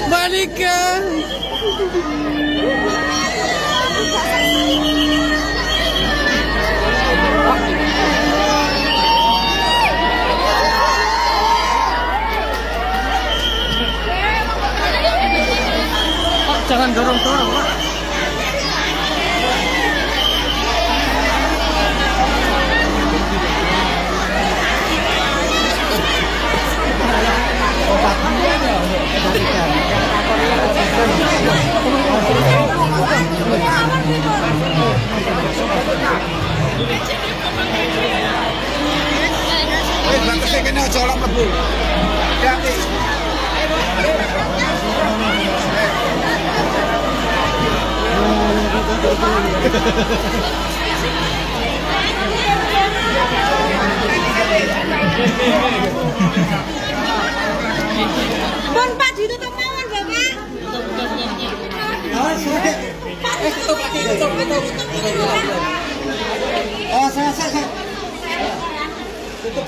Malika. Jangan dorong-dorong, Pak. Batasnya kena colok lebu. Hati-hati. Pun Pak ditutup mawon, Bapak. Oh, saya. Tutup.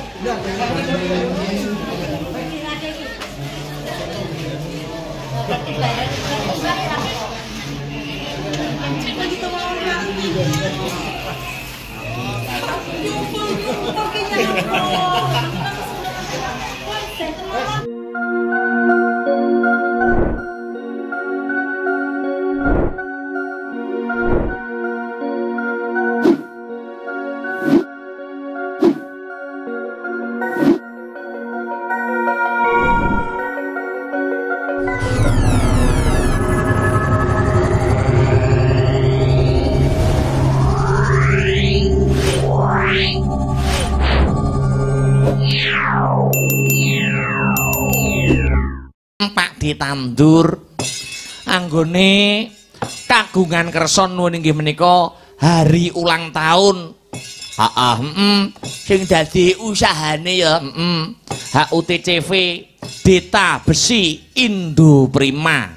Pak ditandur anggone kagungan kersa nuwun inggih menika hari ulang tahun. Sing dadi usahane ya HUTCV Deta Besi Indo Prima.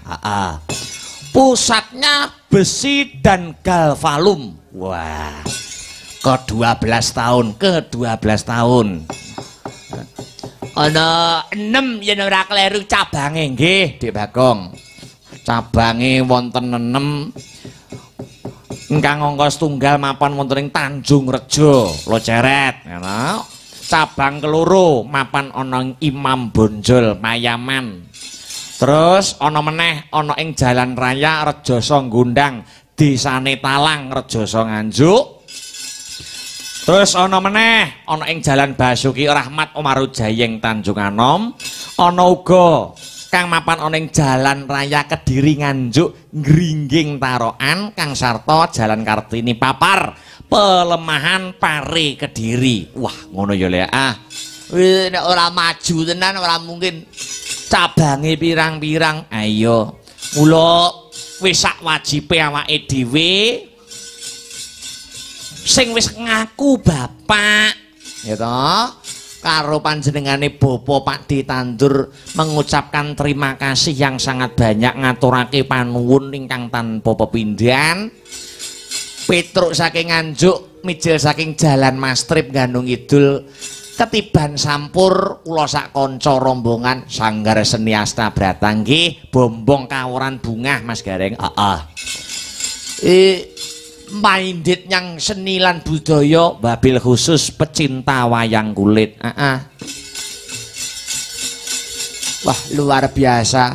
Pusatnya besi dan galvalum. Wah, ke-12 tahun. Ana 6 yen ora kleru cabange nggih, Dik Bagong. Cabange wonten 6. Ingkang angka setunggal mapan wonten ing Tanjung Rejo, Loceret, ngono. Cabang keloro mapan ana ing Imam Bonjol, Mayaman. Terus ana meneh ana ing Jalan Raya Rejoso Gondang, Desane Talang, Rejoso Nganjuk. Terus ana meneh ana ing Jalan Basuki Rahmat Omarujayeng Tanjung Anom, ana uga kang mapan ana ing Jalan Raya Kediri Nganjuk Ngringging Tarokan, kang sarta Jalan Kartini Papar Pelemahan Pare Kediri. Wah, ngono ya Le. Nek ora maju tenan ora mungkin cabange pirang-pirang. Ayo. Mula wis sak wajibe awake dhewe sing wis ngaku bapak ya toh karo panjenengane Bapak Pak ditandur mengucapkan terima kasih yang sangat banyak, ngaturake panuwun ingkang tanpa pepindhan. Petruk saking Nganjuk, mijil saking Jalan Mastrip Gandung Kidul, ketiban sampur kula sak kanca rombongan Sanggar Seni Astabrata nggih, bombong kawuran bungah Mas Gareng. Minded yang seni lan budaya, wabil khusus pecinta wayang kulit. Wah, luar biasa.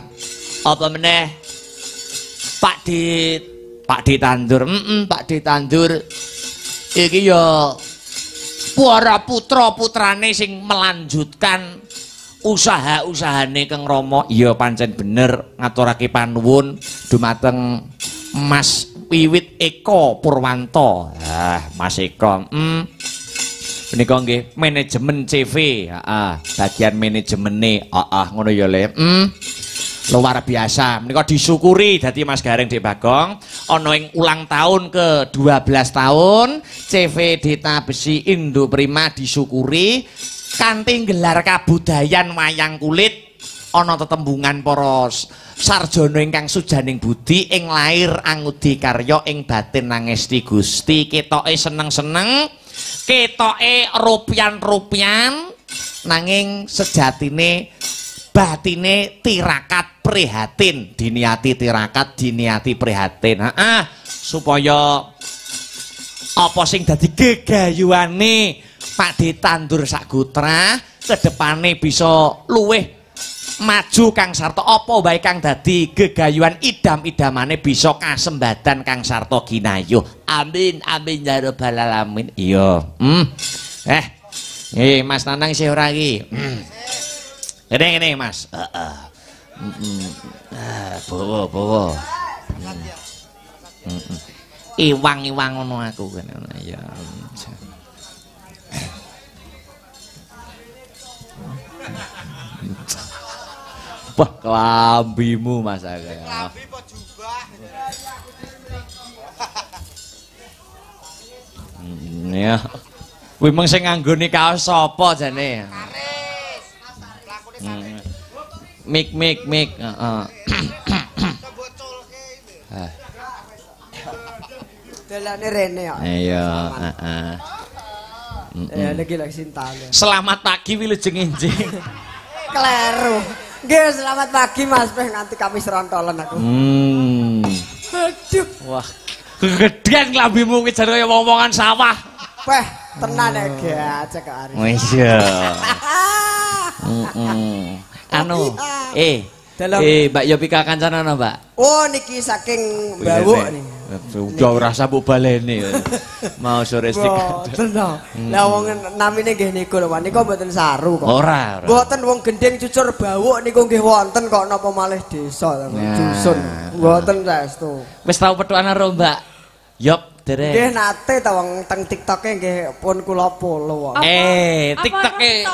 Apa meneh Pak ditandur. Pak ditandur iki ya para putra-putrane sing melanjutkan usaha-usahane Kang Rama. Ya pancen bener, ngaturake panuwun dumateng Mas Wiwit Eko Purwanto. Mas Eko menika nggih manajemen CV, bagian manajemene. Ngono ya Le. Luar biasa, menika disyukuri dadi Mas Gareng Dik Bagong ana ing ulang tahun ke-12 tahun CV Deta Besi Indo Prima disyukuri kanthi gelar kabudayan wayang kulit. Ana tetembungan para sarjana ingkang sujaning budi ing lair angudi karya ing batin nangesti Gusti. Ketoke seneng-seneng, ketoke rupian-rupian, nanging sejatine batine tirakat prihatin, diniati tirakat, diniati prihatin. Supaya apa sing dadi gegayuane Pakde tandur sagutra kedepane bisa luweh maju Kang Sarto, apa wae kang dadi gegayuhan idam-idamane bisa kasembadan Kang Sarto ginayuh. Amin amin ya rabbal alamin. Iya. Mas Nanang isih ora iki. Ngene Mas. Bawa. Iwang ngono aku kene ya. Wah, kelambimu Mas Aga. Kelambi apa jubah? Ya. Kuwi mung sing nganggone kaos sapa jane? Karis. Lakune Mik, heeh. bocolke iki. Dalane rene ya. Iya, heeh. Ya lagi sintane. Selamat pagi Wilujeng Enjing. Kleru. Nggih, selamat pagi Mas, peh nganti Kamis rontolen aku. Aduh. Wah, kegedean klambimu kuwi jare kaya wong-wongan sawah. Peh, tenan iki aja ke Aris. Wis ya. Anu, Mbak Yopika kancana ana, Mbak? Oh, niki saking Bawuk nih. Udah ora usah mbok baleni. Mau sore sik. Mboten to. Lah wong namine nggih niku lho, niku mboten saru kok. Ora. Mboten wong gendeng cucur Bawuk niku nggih wonten kok napa malih desa dusun. Mboten saestu. Wis tau petukan karo Mbak Yop dereng. Nggih nate ta wong teng TikTok-e nggih pun kula follow. TikTok-e.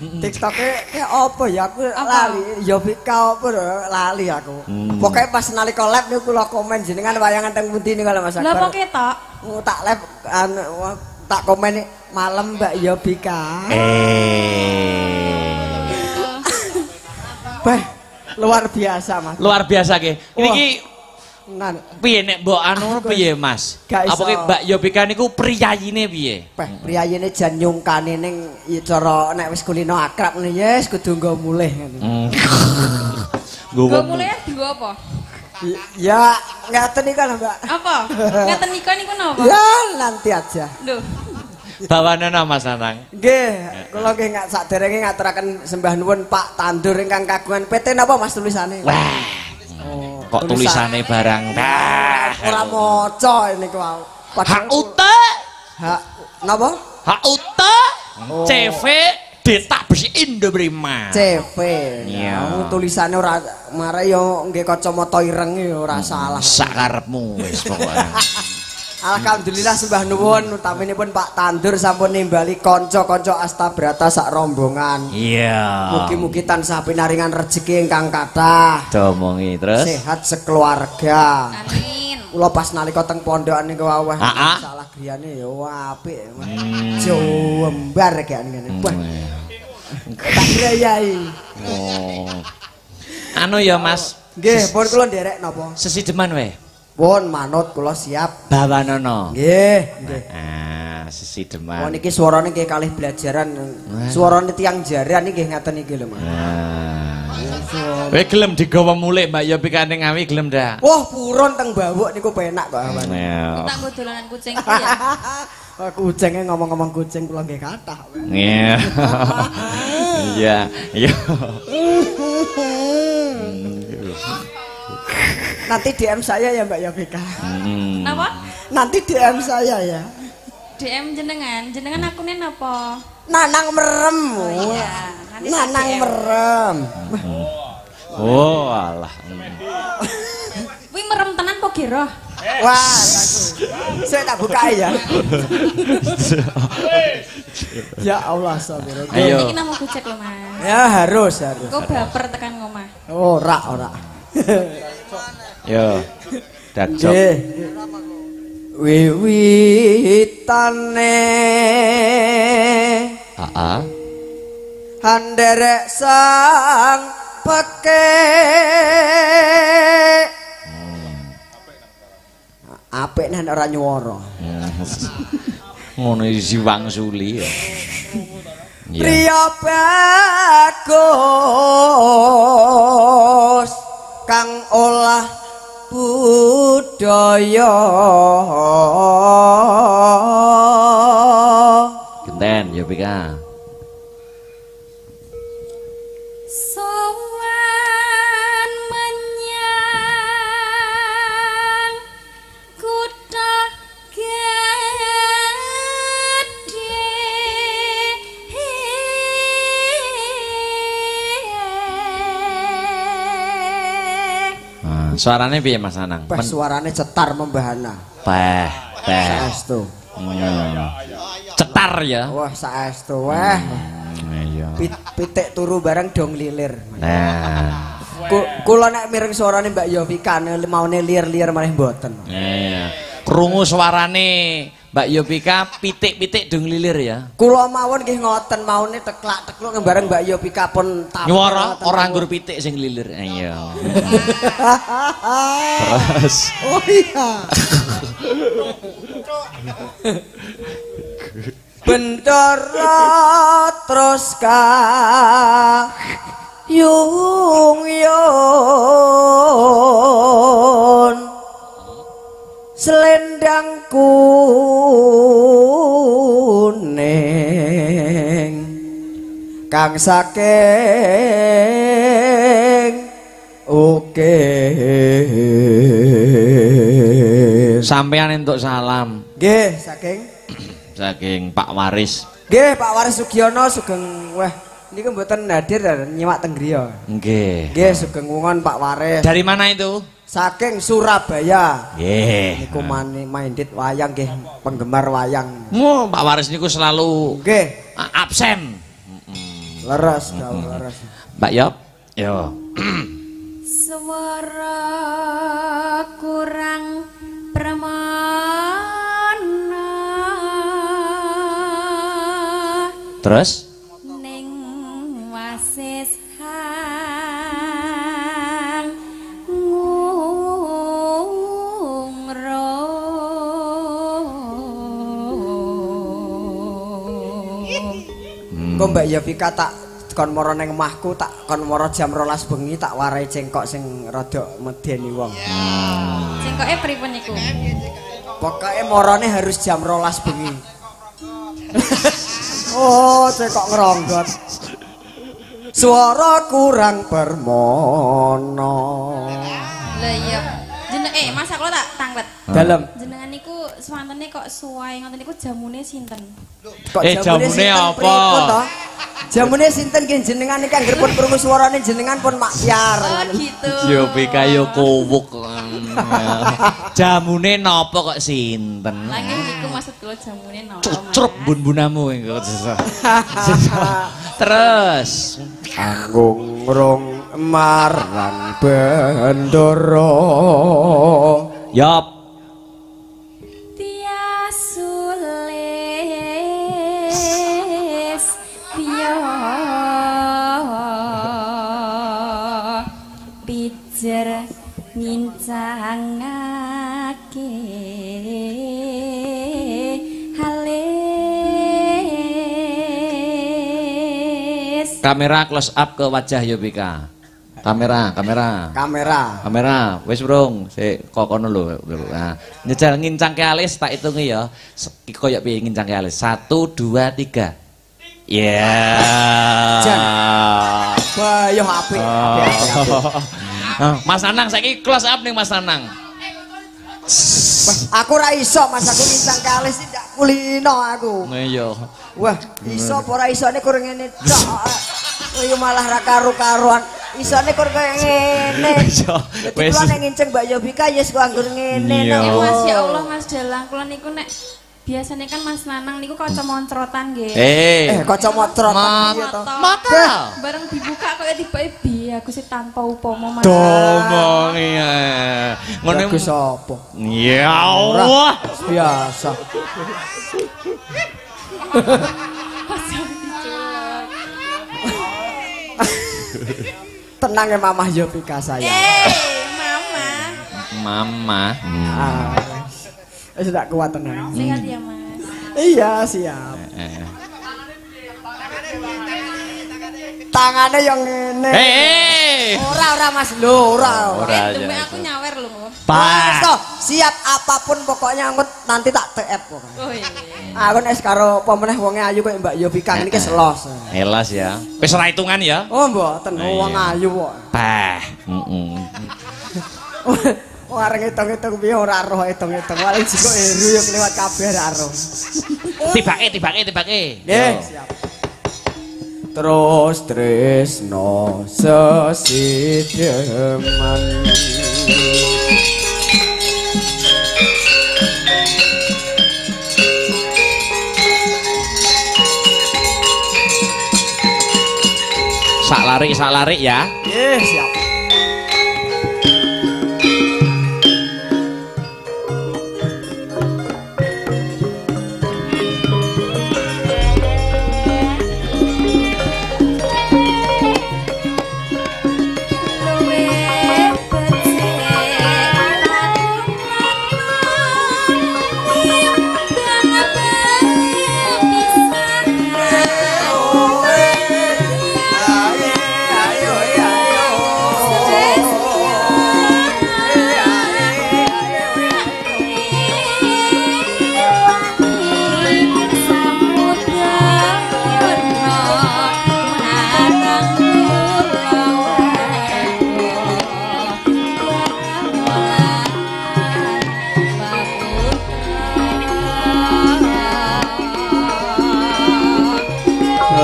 TikTok-e apa ya aku lali Yovika apa lali aku. Pokoke pas nalika live niku kula komen jenengan wayangan teng pundi niku lho Mas Akbar. Lah kok ketok? Tak live tak komen malam Mbak Yovika. Beh, luar biasa Mas. Luar biasa ki. Niki piye nek mbok anu piye Mas? Apa ki Mbak Yobika niku priyayine piye? Priyayine jan nyungkane ning cara nek wis kulino akrab ngene yes kudu nggo mulih ngene. Nggo mulih nggo apa? Ya ngaten iki kan Mbak. Apa? Ngaten niku niku napa? Ya nanti aja. Lho. Bawanana Mas Nanang. Nggih, kula nggih saderenge ngaturaken sembah nuwun Pak Tandur ingkang kagungan PT napa Mas tulisane? Wah. Kok tulisane barang dah. Ora maca niku wau. HUT. Napa? HUT. CV Detak Besi Indoprima. CV. Iya. Tulisane ora mare yo nggih kacamata ireng yo ora salah. Sakarepmu wis pokoke. Alhamdulillah sembah nuwun utaminipun Pak Tandur sampun nimbali kanca-kanca Astabrata sak rombongan. Iya. Mugi-mugi tansah pinaringan rejeki ingkang kathah. Domongi terus. Sehat sekeluarga. Amin. Kula pas nalika teng pondokan niku waweh Aa. salah griyane ya apik. Jombar kaya ngene. Wah. Tak grayai. Oh. Anu ya Mas. Nggih, pun kula nderek napa? Sesideman weh. Pun manut kula siap. Bawanana. Nggih, nggih. Sesideman. Oh niki suarane nggih kalih belajaran. Suarane tiyang jaran nggih ngaten iki lho, Mas. Kowe gelem digawa mulih Mbak Yopika ning Ngawi gelem ndak? Wah, purun teng Bawuk niku penak kok awan. Tak nggo dolanan kucing iki ya. Kucingnya ngomong-ngomong kucing kula nggih kathah. Iya. Iya, iya. Nanti DM saya ya Mbak Yovika. Napa? Nanti DM saya ya. DM jenengan akune napa? Nanang merem. Oh iya, nanti tak Nanang DM. merem. Oh, alah. Kuwi merem tenan apa giroh? Wah, aku. Saya tak buka ya. Ya Allah, sabir. Ayo. Iki nang gojek lho, Mas. Ya harus. Kok baper tekan ngomah. Ora. Yo. Dakjok. Nggih. Wiwitane handerek sang peke apik nek ora nyuwara. Ngono isi wangsuli ya. Priya bagus saya Genten Yovika. Sowan menyang kutha Suarane piye Mas Anang? Pas suarane cetar membahana. Saestu. Cetar ya. Wah, saestu weh. Iya. Pitik turu bareng dong lilir. Nah. Kula nek mireng suarane Mbak Yovika maune liir-liir malih mboten. Iya. Krungu suarane Mbak Yovika pitik-pitik dong lilir ya. Kula mawon nggih ngoten maune teklak-tekluk bareng Mbak Yovika pun nyuwara ora nggur pitik sing lilir. Iya. Terus. Oh iya. Bendera terus yung selendang kuning kang saking oke sampean entuk salam nggih saking Pak Waris nggih Pak Waris Sugiono sugeng wah niku mboten hadir nyimak teng griya nggih sugeng wungon Pak Waris dari mana itu saking Surabaya. Nggih. Niku minded wayang nggih, penggemar wayang. Pak Waris niku selalu nggih absen. Leres, leres. Mbak Yop, yo. Swara kurang pramana. Terus? Ning wasis Kok Mbak Yovika tak kon mara ning omahku tak kon mara jam 12 bengi tak warai cengkok sing rada medeni wong. Cengkoke pripun niku? Pokoke marane harus jam 12 bengi. Oh, cengkok ngronggot. Suara kurang permono. Lah iya. Mas aku tak tanglet. Dalem. Jenengan niku swantene kok suwae ngoten niku jamune sinten? Kok jamune apa? Jamune sinten nggih jenengan iki anggere pun krungu suarane jenengan pun makyar. Oh gitu. Yo pika yo kuwuk. Jamune napa kok sinten? Lah nggih niku maksud kula jamune napa? Cucrup bun-bunamu engko. Terus Anggung rong marang bendoro. Yop. Tiasulis piyo pijer ngincangake halis. Kamera close up ke wajah Yovika. Kamera. Wis brung, sik kokono lho. Nah, njejal ngincangke alis tak hitungi ya. Koyo piye ngincangke alis? 1 2 3. Ya. Bayo apik. Mas Anang saiki close up ning Mas Anang. Aku ora iso Mas aku ngincangke alis ndak kulino aku. Iya. Wah, iso apa ora isone kur ngene tok. Koyo malah ra karo-karuan. Isone kur kaya ngene. Dadi kula nek nginceng Mbak Yovika ya wis anggur ngene. Mas ya Allah Mas Dalang kula niku nek biasanya kan Mas Nanang niku kaca moncrotan nggih. Kaca moncrotan piye to? Mata. Bareng dibuka kaya tiba-tiba aku sih tanpa upama Mas. Domong iya. Ngono ku sapa? Ya Allah. Biasa. Tenang ya Mamah Yovika saya. Mama. Sudah kuat tenang. Sehat ya Mas. Iya siap. Tangannya yang ngene. Hei. Ora Mas lho, ora. Demi aku nyawer lho. Siap apapun pokoknya nanti tak TF pokoknya. Oh iya. Aku nek karo apa meneh wonge ayu kok Mbak Yovika niki selos. Elas ya. Wis ora hitungan ya. Oh mboten wong ayu kok. Bah. Wah areng hitung-hitung piye ora roh hitung-hitung. Paling jiko eru yo kelewat kabeh ora roh. Tibake. Nggih, siap. Terus tresno sesideman. Sak lari ya. Nggih, siap.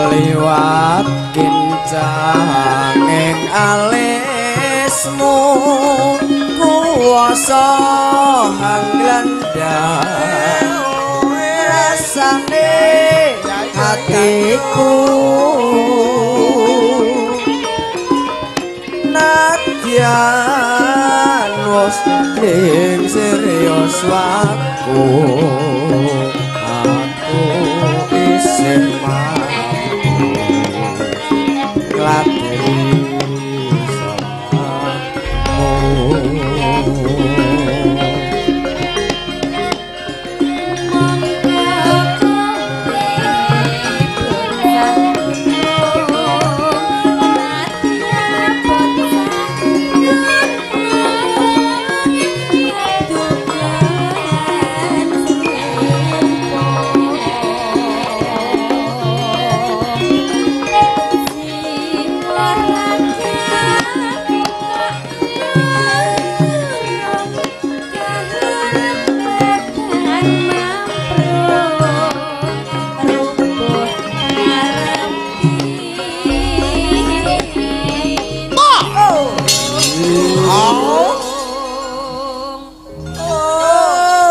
Liwat kincanging alismu kuwasa hanglandang rasane hatiku nadyan wis ning serius aku isih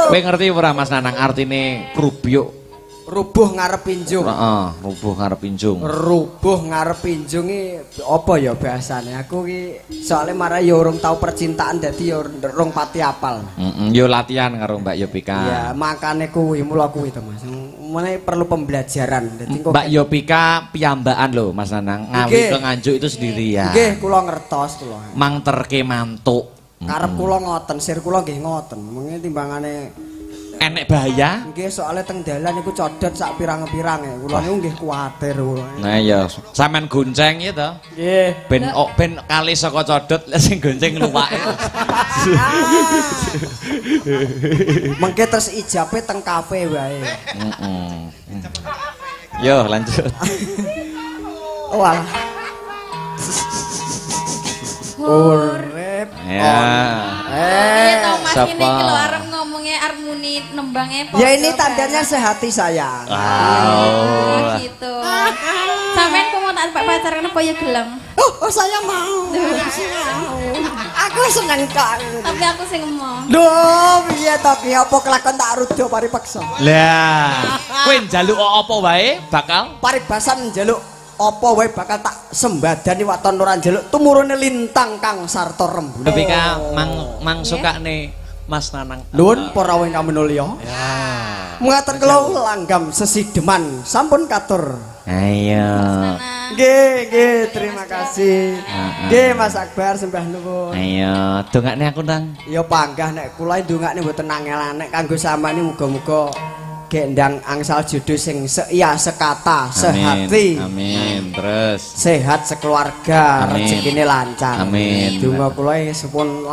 Kowe ngerti ora Mas Nanang artine krubyuk? Rubuh ngarep pinjung. Heeh, rubuh ngarep pinjung. Rubuh ngarep pinjung iki apa ya bahasane? Aku ki soalnya marah ya urung tau percintaan dadi ya urung pati apal. Yo latihan karo Mbak Yovika. Ya, makane kuwi mula kuwi to Mas. Mulai perlu pembelajaran. Dadi kok Mbak Yovika piyambakan lho Mas Nanang. Ngawi ke Nganjuk itu sendirian. Nggih, kula ngertos kula. Mangterke mantuk. Karep kula ngoten, sir kula nggih ngoten. Mengene timbangane enek bahaya? Nggih, soalnya teng dalan niku codot sak pirang-pirange. Kula niku nggih kuwatir kula. Nah ya, sampean gonceng ya to? Nggih. Ben kali saka codot sing gonceng luwake. Mengke terus ijabe teng kafe wae. Yo, lanjut. Walah. Urip. Ya. Iya toh Mas ini Siapa? kalau arep ngomongnya arep muni nembangnya Ya ini tandanya sehati saya. Oh gitu. Sampeyan kok mau tak pacaran apa ya gelem? Oh saya mau. Aku seneng kok. Tapi aku sing ngomong. Duh, piye to ki apa kelakon tak rudo paripaksa. Lah, kowe njaluk apa wae bakal Paribasan njaluk apa wae bakal tak sembadani waton ora njaluk tumurune lintang kang sarta rembulan. Yovika mang sukane Mas Nanang. Nuwun para wingkang minulya. Ya. Mengaten kula langgam sesideman sampun katur. Ayo. Nggih, terima kasih. Nggih Mas Akbar sembah nuwun. Ayo, dongakne aku Nang. Ya panggah nek kula ndongakne mboten angel nek kanggo sampeyan muga-muga gendang angsal jodoh sing seiya sekata sehati. Amin. Terus Sehat sekeluarga, Amin. rezekine lancar. Amin. Donga kula sepun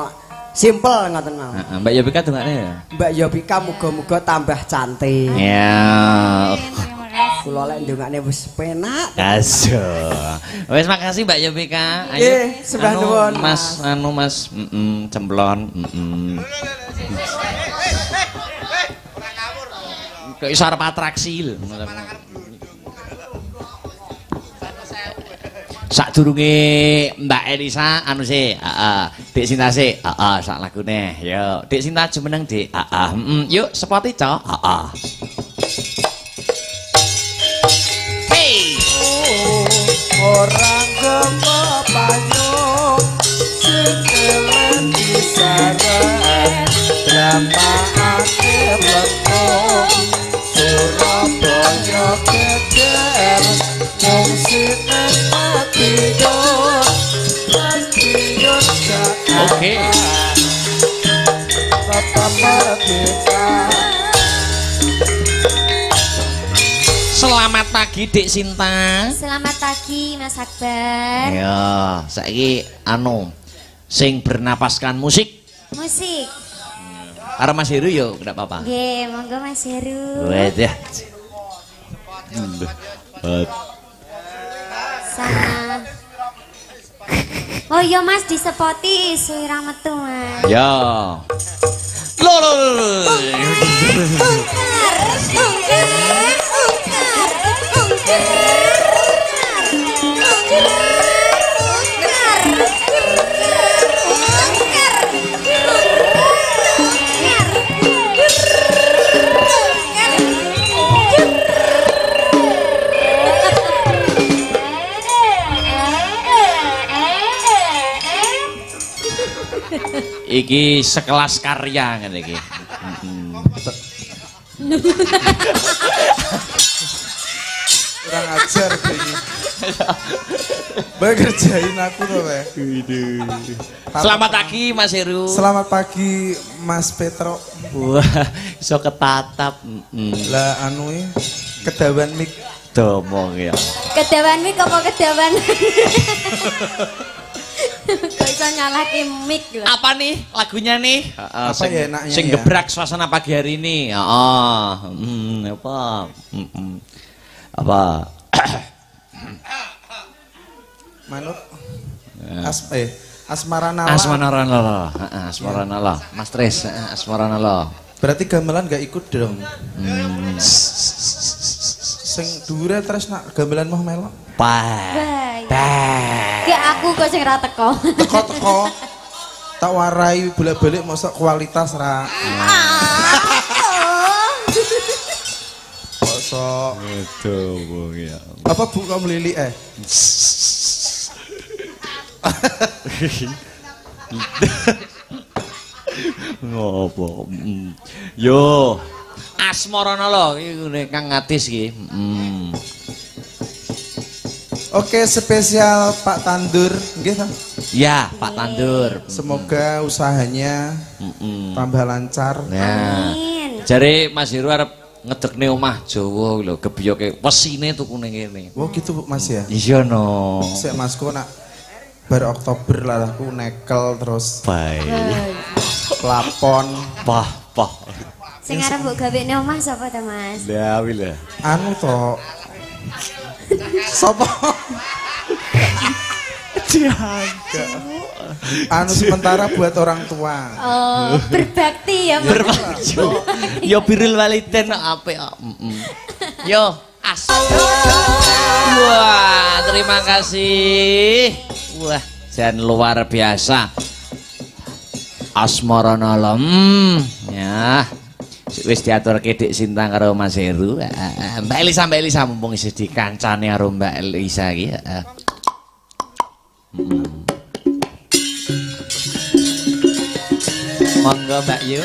Simpel ngoten mau. Heeh, Mbak Yobika dongane ya. Mbak Yobika muga-muga tambah cantik. Ya. Terima kasih. Kula lek ndongakne wis penak. Aso. Wes makasih Mbak Yobika. Nggih, sembah nuwun. Mas, Mas, cemplon. Kok iso arep atraksi lho. Sadurunge Mbak Elisa anu sih, heeh. Dik Sinta sih, heeh, sak lagune. Yo, Dik Sinta jumeneng, Dik. Heeh, yuk sepoti, Cok. Heeh. Hey. Orang gema banyu sekelen disaran drama ake lekong Surabaya keder mung sinen matiun matiun Oke. Bapak merdeka Selamat pagi Dik Sinta. Selamat pagi Mas Akbar. Ya, saiki anu sing bernapaskan musik Musik. karo Mas Heru yo, enggak apa-apa. Nggih, monggo Mas Heru. Wes ya. Sama. Oh iya Mas disepoti suira metu Mas. Ya. Lo. Iki sekelas karya ngene iki. kurang ajar kayaknya. Baik kerjain aku tuh Pak. Selamat pagi Mas Heru. Selamat pagi Mas Petro. Wah, iso ketatap. Lah anu kedawan mik. Domong ya. Kedawan mik apa kedawan? Kok iso nyalahke mik lho. Apa nih lagunya nih? Apa ya enaknya Sing ya? gebrak suasana pagi hari ini. Heeh. Apa? Apa? Manut. Asmaranala. Asmaranala. Heeh, Asmaranala. Mas Tris, Asmaranala. Berarti gamelan gak ikut dong. Sing dhuwure terus nak gamelan mau melok. Baik. Ki aku kok sing ra teko. Teko-teko. Tak warai bolak-balik mosok kualitas ra. Mosok. Aduh, wong ya. Apa Bu kok melili Ngopo? Yo, Asmaranala iki Kang Atis iki. Oke, spesial Pak Tandur, nggih ta? Ya, Pak Tandur. Semoga usahanya tambah lancar. Nah, Amin. jare Mas Heru arep ngedekne omah Jawa lho, gebiyoke wesine tukune kene. Oh gitu Bu Mas ya. Iya no. Sik Masku nak bar Oktober lah aku nekel terus Baik. plafon. Pah. Sing arep mbok gawekne omah sapa ta Mas? Lah wile. Anu to. Sopo? Anu sementara buat orang tua. Oh, berbakti ya Mas. Berbaju. Yo birrul walidain apik kok. Yo, as. Wah, terima kasih. Wah, jan luar biasa. Asmaranala. Ya. Wis diaturke Dik Sinta karo Mas Heru. Mbak Elisa mumpung isih dikancane karo Mbak Elisa iki. Monggo Mbak Yu.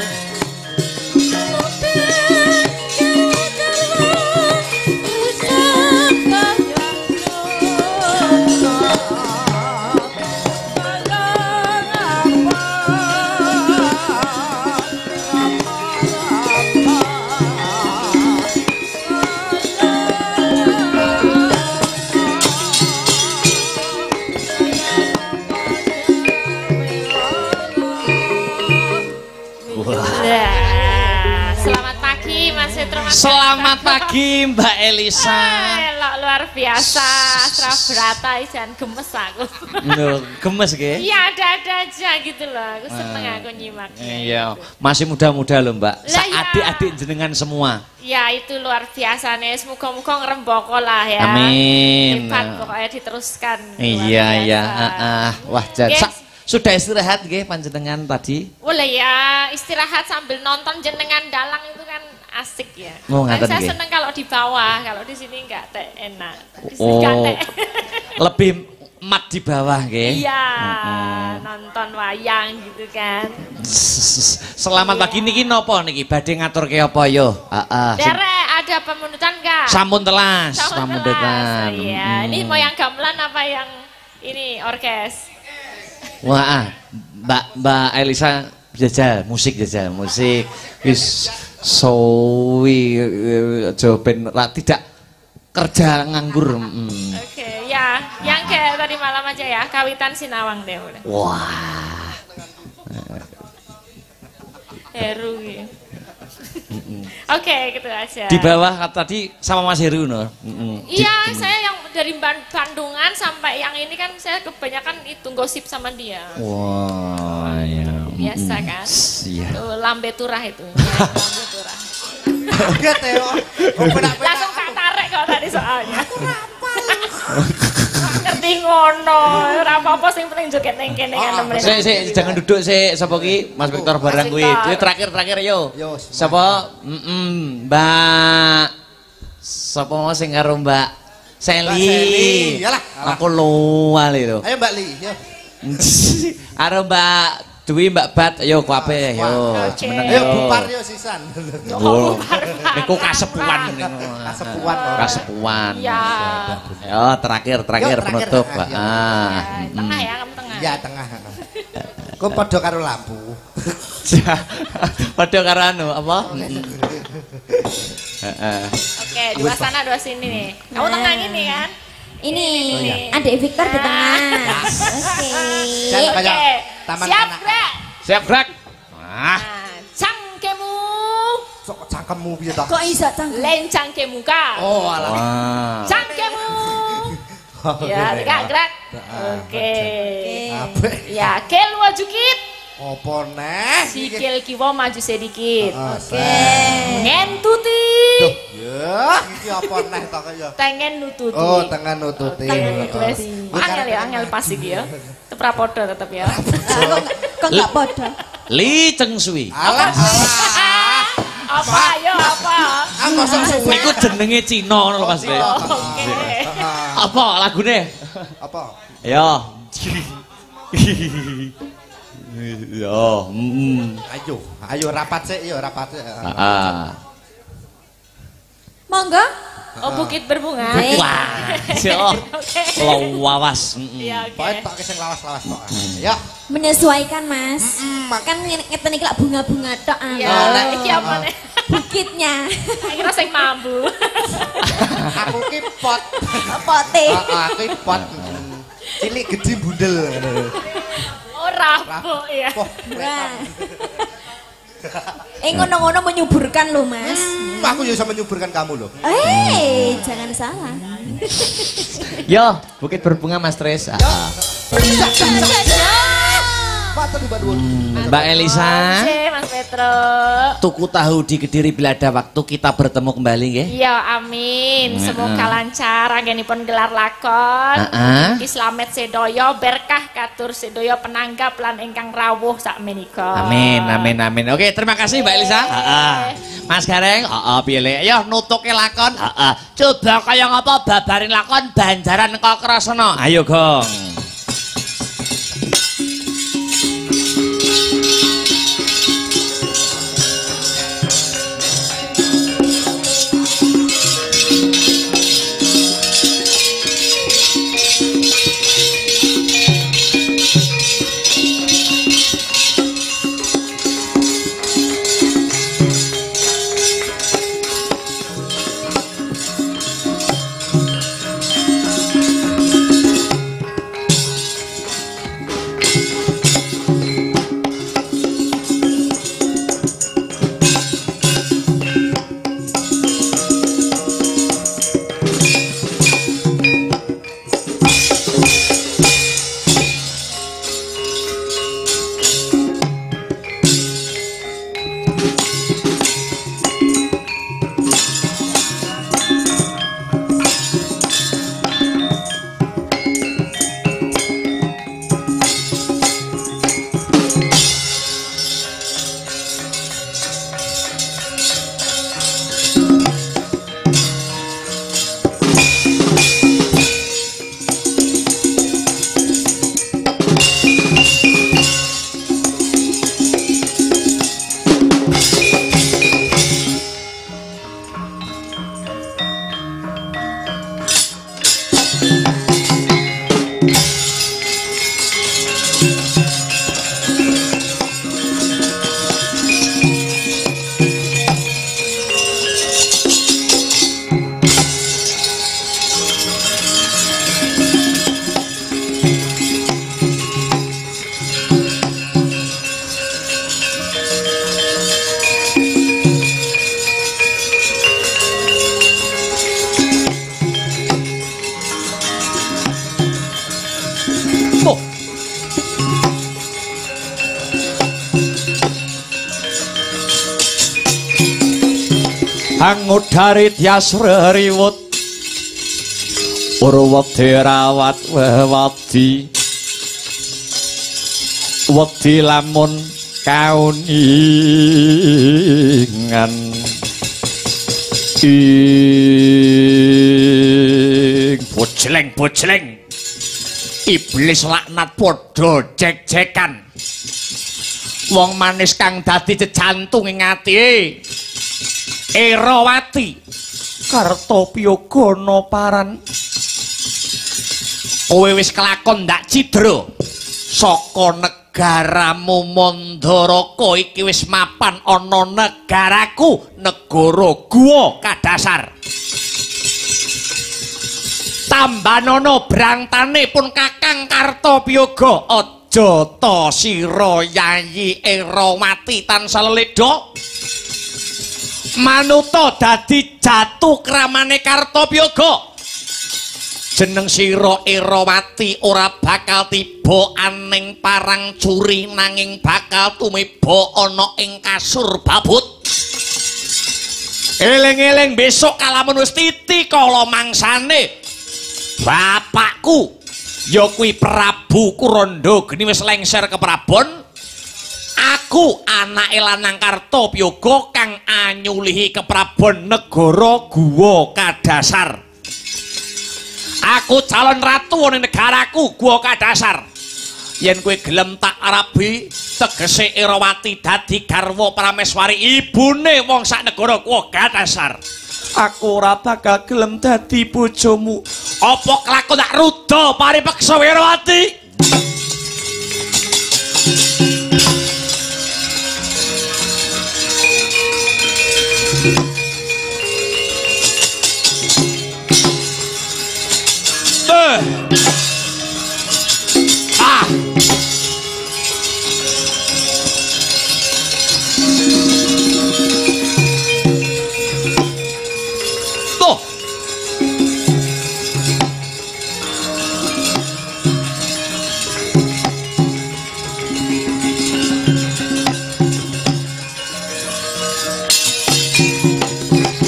Setro Mas. Selamat pagi Mbak Elisa. Elok luar biasa, Astra Brata ijan gemes aku. Loh, gemes nggih? Iya, ada-ada aja gitu loh. Aku seneng aku nyimaknya. Iya, masih muda-muda loh Mbak. Lah, iya. Adik-adik jenengan semua. Ya itu luar biasa nih, semoga-moga ngeremboko lah ya. Amin. Hebat pokoknya diteruskan. Iya, iya. Wah, Yes. sudah istirahat nggih panjenengan tadi? Boleh ya, istirahat sambil nonton jenengan dalang itu kan asik ya. Oh, ngaten Saya nggih. seneng kalau di bawah, kalau di sini enggak enak. Di sini Oh, nggak teh. lebih mat di bawah nggih. Iya, nonton wayang gitu kan. Selamat pagi niki napa niki badhe ngaturke apa yo? Derek, ada pemundutan enggak? Sampun telas, Sampun pamundutan. Iya, ini mau yang gamelan apa yang ini orkes? Wah, Mbak Elisa jajal musik wis sowi aja ben tidak kerja nganggur. Oke, ya, yang kayak tadi malam aja ya, kawitan Sinawang deh boleh. Wah. Heru gitu. Oke, gitu aja. Di bawah tadi sama Mas Heru no. Iya, saya yang dari Bandungan sampai yang ini kan saya kebanyakan itu gosip sama dia. Wah, ya. Biasa kan? Iya. Tuh, lambe turah itu. Ya, lambe turah. Enggak Teo. Langsung tak tarik kok tadi soalnya. Ngerti ngono, ora apa-apa sing penting joget ning kene kan temen. Sik, jangan duduk sik. Sapa ki? Mas Victor barang kuwi. Kuwi terakhir yo. Sapa? Mbak. Sapa mau sing karo Mbak Seli? Yalah. Aku lual itu. Ayo Mbak Li, yo. Karo Mbak Dwi, Mbak Bat, yo kabeh yo. Meneng Ayo yo. bupar yo sisan. Oh, niku kasepuan niku. Kasepuan. Kasepuan. Iya. Yo terakhir Terakhir. penutup. Ya, tengah ya, kamu tengah. Ya tengah. Kok padha karo lampu. Padha karo anu apa? Oke, dua sana dua sini nih. Kamu tengah ini kan? Ini adik Victor di tengah. Oke. Jangan kayak Oke. taman Siap, anak. Grek? Siap gerak. Nah, cangkemu. Sok cangkemmu piye ta? Kok iso tang? Len cangkemu ka. Oh, alah. Wah. Cangkemu. Ya, Kak Grek. Oke. Apik. Ya, kel wajukit. Apa neh? Sikil kiwa maju sedikit. Oke. Ngentuti. Ya, iki apa neh ta kaya? Tengen nututi. Oh, tengah nututi. Wes. Angel ya, angel pas iki ya. Tetep podo tetep ya. Kok enggak podo? Li Cheng Sui. Alah. Apa ayo apa? Ah, mosok suwe. Niku jenenge Cina ngono lho Mas. Be. Oke. Apa lagune? Apa? Yo. Yo, Ayo rapat sik yo, rapat sik. Monggo. Oh, bukit berbunga. Wah, yo. Lawas. Iya, oke. Pokoke tok sing lawas-lawas tok. Ya. Menyesuaikan, Mas. Kan ngeten iki lak bunga-bunga tok. Ya, lah iki apa nih? Bukitnya. Kira sing mambu. Aku ki pot. Pote. Aku ki pot. Cilik gede bundel. Oh, rapo ya. Wah. Ngono-ngono menyuburkan loh, Mas. Aku ya bisa menyuburkan kamu loh. Jangan salah. Yo, bukit berbunga Mas Tres. Matur nuwun nuwun. Mbak Elisa, Oke, Mas Petro. tuku tahu di Kediri bila ada waktu kita bertemu kembali nggih. Iya, amin. Semoga lancar anggenipun gelar lakon. Mugi slamet sedaya, berkah katur sedaya penanggap lan ingkang rawuh sakmenika. Amin, amin, amin. Oke, terima kasih Mbak Elisa. Mas Gareng, piye le? Ayo nutuke lakon. Coba kaya ngapa babarin lakon Banjaran Kokrasana. Ayo, Gong. Angudari Tyasreriwut Urwati rawat wewati wedi lamun kauningan bojleng iblis laknat padha jek-jekan wong manis kang dadi jejantung ing ati Erawati Kartopiyagana paran kowe wis kelakon ndak cidra saka negaramu Mandaraka iki wis mapan ana negaraku negara Guwa Kadasar tambanono brangtane pun Kakang Kartopiyaga aja ta sira Yayi Erawati tansah leda manuta dadi jatuh kramane Kartopiyaga jeneng sira Erawati ora bakal tiba aning parang curi nanging bakal tumiba ana ing kasur babut eling-eling besok kalamun wis titi kala mangsane bapakku ya kuwi Prabu Kuranda Geni wis lengser ke Prabon aku anake lanang Kartopiyaga kang anyulihi keprabon negara Guwa Kadasar. Aku calon ratu ning negaraku Guwa Kadasar. Yen kowe gelem tak arabi tegese Erawati dadi garwa Prameswari ibune wong sak negara Guwa Kadasar. Aku ora bakal gelem dadi bojomu. Apa kelakon tak ruda paripeksa Erawati?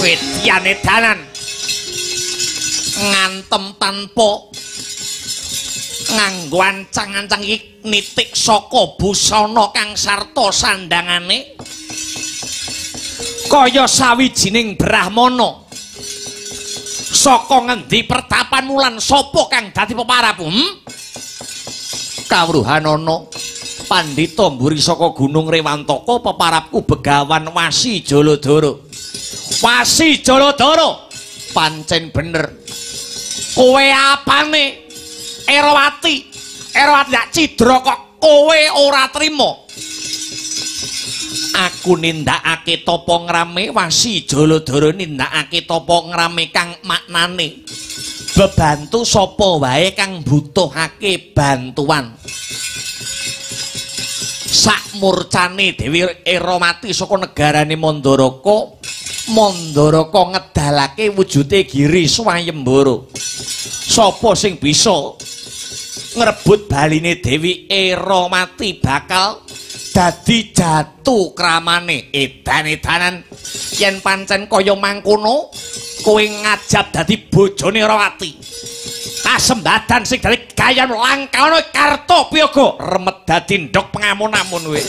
Wediane dalan ngantem tanpa nganggo ancang-ancang iki nitik saka busana kang sarta sandangane kaya sawijining brahmana saka ngendi pertapanmu lan sapa kang dadi peparapmu kawruhanana pandhita mburi saka Gunung Rewantaka peparapku Begawan Wasi Jaladara Wasi Jaladara pancen bener kowe apane Erawati ndak cidra kok kowe ora trima aku nindakake tapa ngrame Wasi Jaladara nindakake tapa ngrame kang maknane bebantu sapa wae kang butuhake bantuan sak murcane Dewi Erawati saka negarane Mandaraka ngedalake wujude Giri Swayembara sapa sing bisa ngrebut baline Dewi Erawati bakal dadi jatuh kramane edan-edanan yen pancen kaya mangkono kowe ngajab dadi bojone Erawati kasembadan sing dadi gayan langkana Kartopiyaga remet dadi ndok pengamun-amun kowe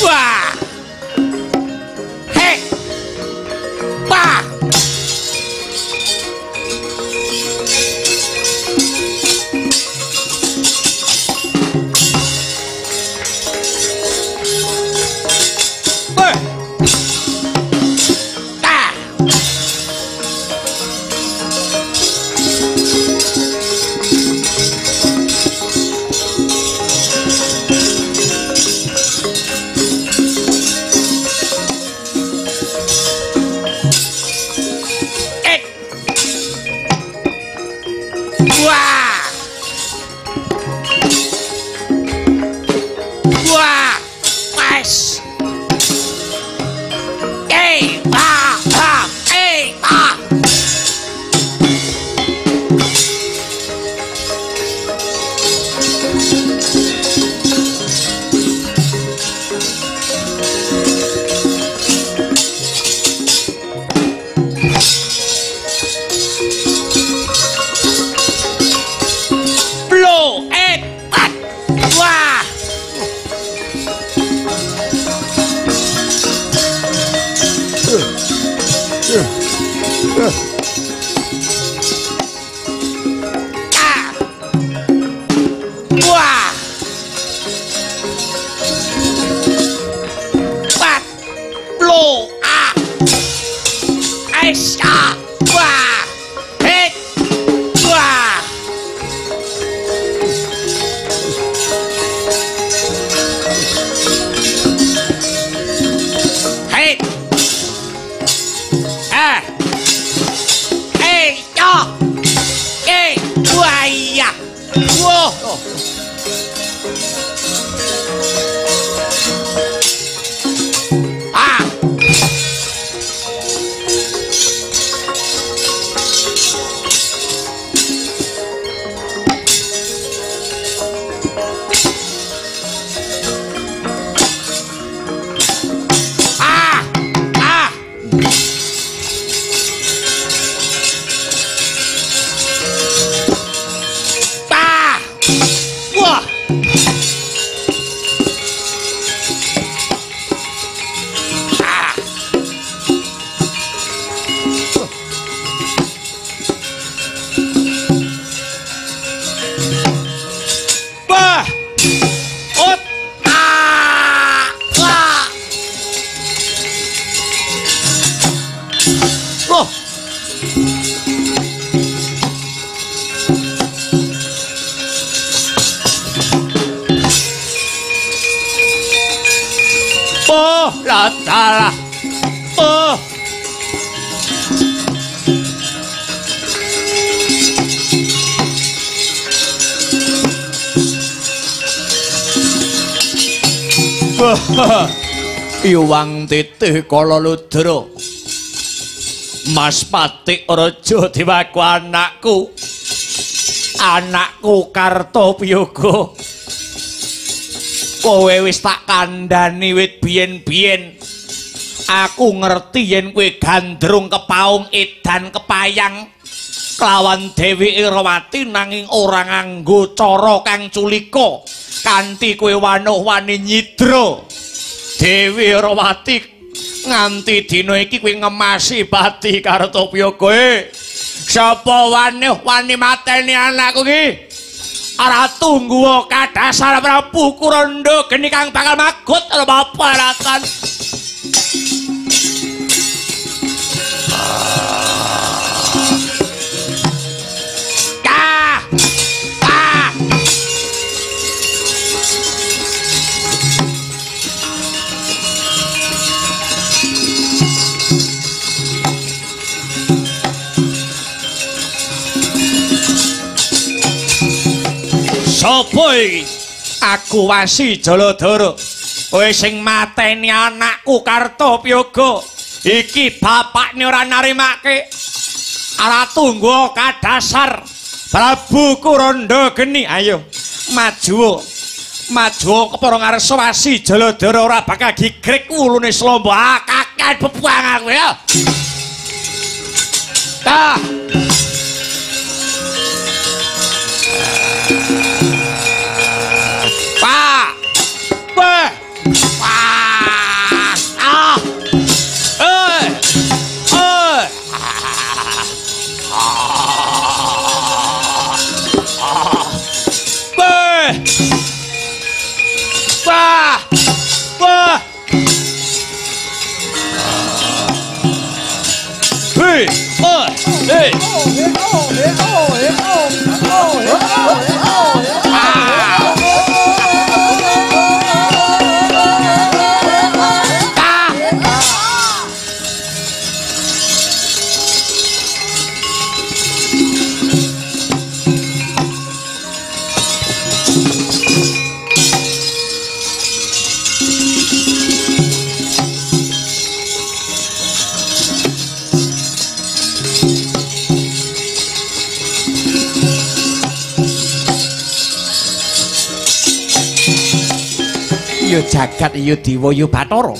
Wah. Hei. Wah. Iwang titih kala ludra Mas Patik Raja Dewaku anakku Kartopiyoga kowe wis tak kandhani wit biyen-biyen aku ngerti yen kowe gandrung kepaung edan kepayang kelawan Dewi Irawati nanging ora nganggo cara kang culika kanthi kowe wanuh-wani nyidra Dewi Irawati nganti dina iki kowe ngemasi pati Kartopiyoga sapa wani mateni anakku iki Ratu Ngguwa Kadasar Prabu Kuranda Geni kang bakal magut babaratan Sopo iki? Aku Wasi Jaladara. Kowe sing mateni anakku Kartopiyoga. Iki bapakne ora narimake. Ratu Ngguwa Kadasar Prabu Kuranda Geni. Ayo maju. Maju kepara ngarsa Wasi Jaladara ora bakal gigrek ulune slomba kakek bebuang aku ya. Tah. Pak. Wah. Wah. Ya jagat ya Dewa ya Bathara.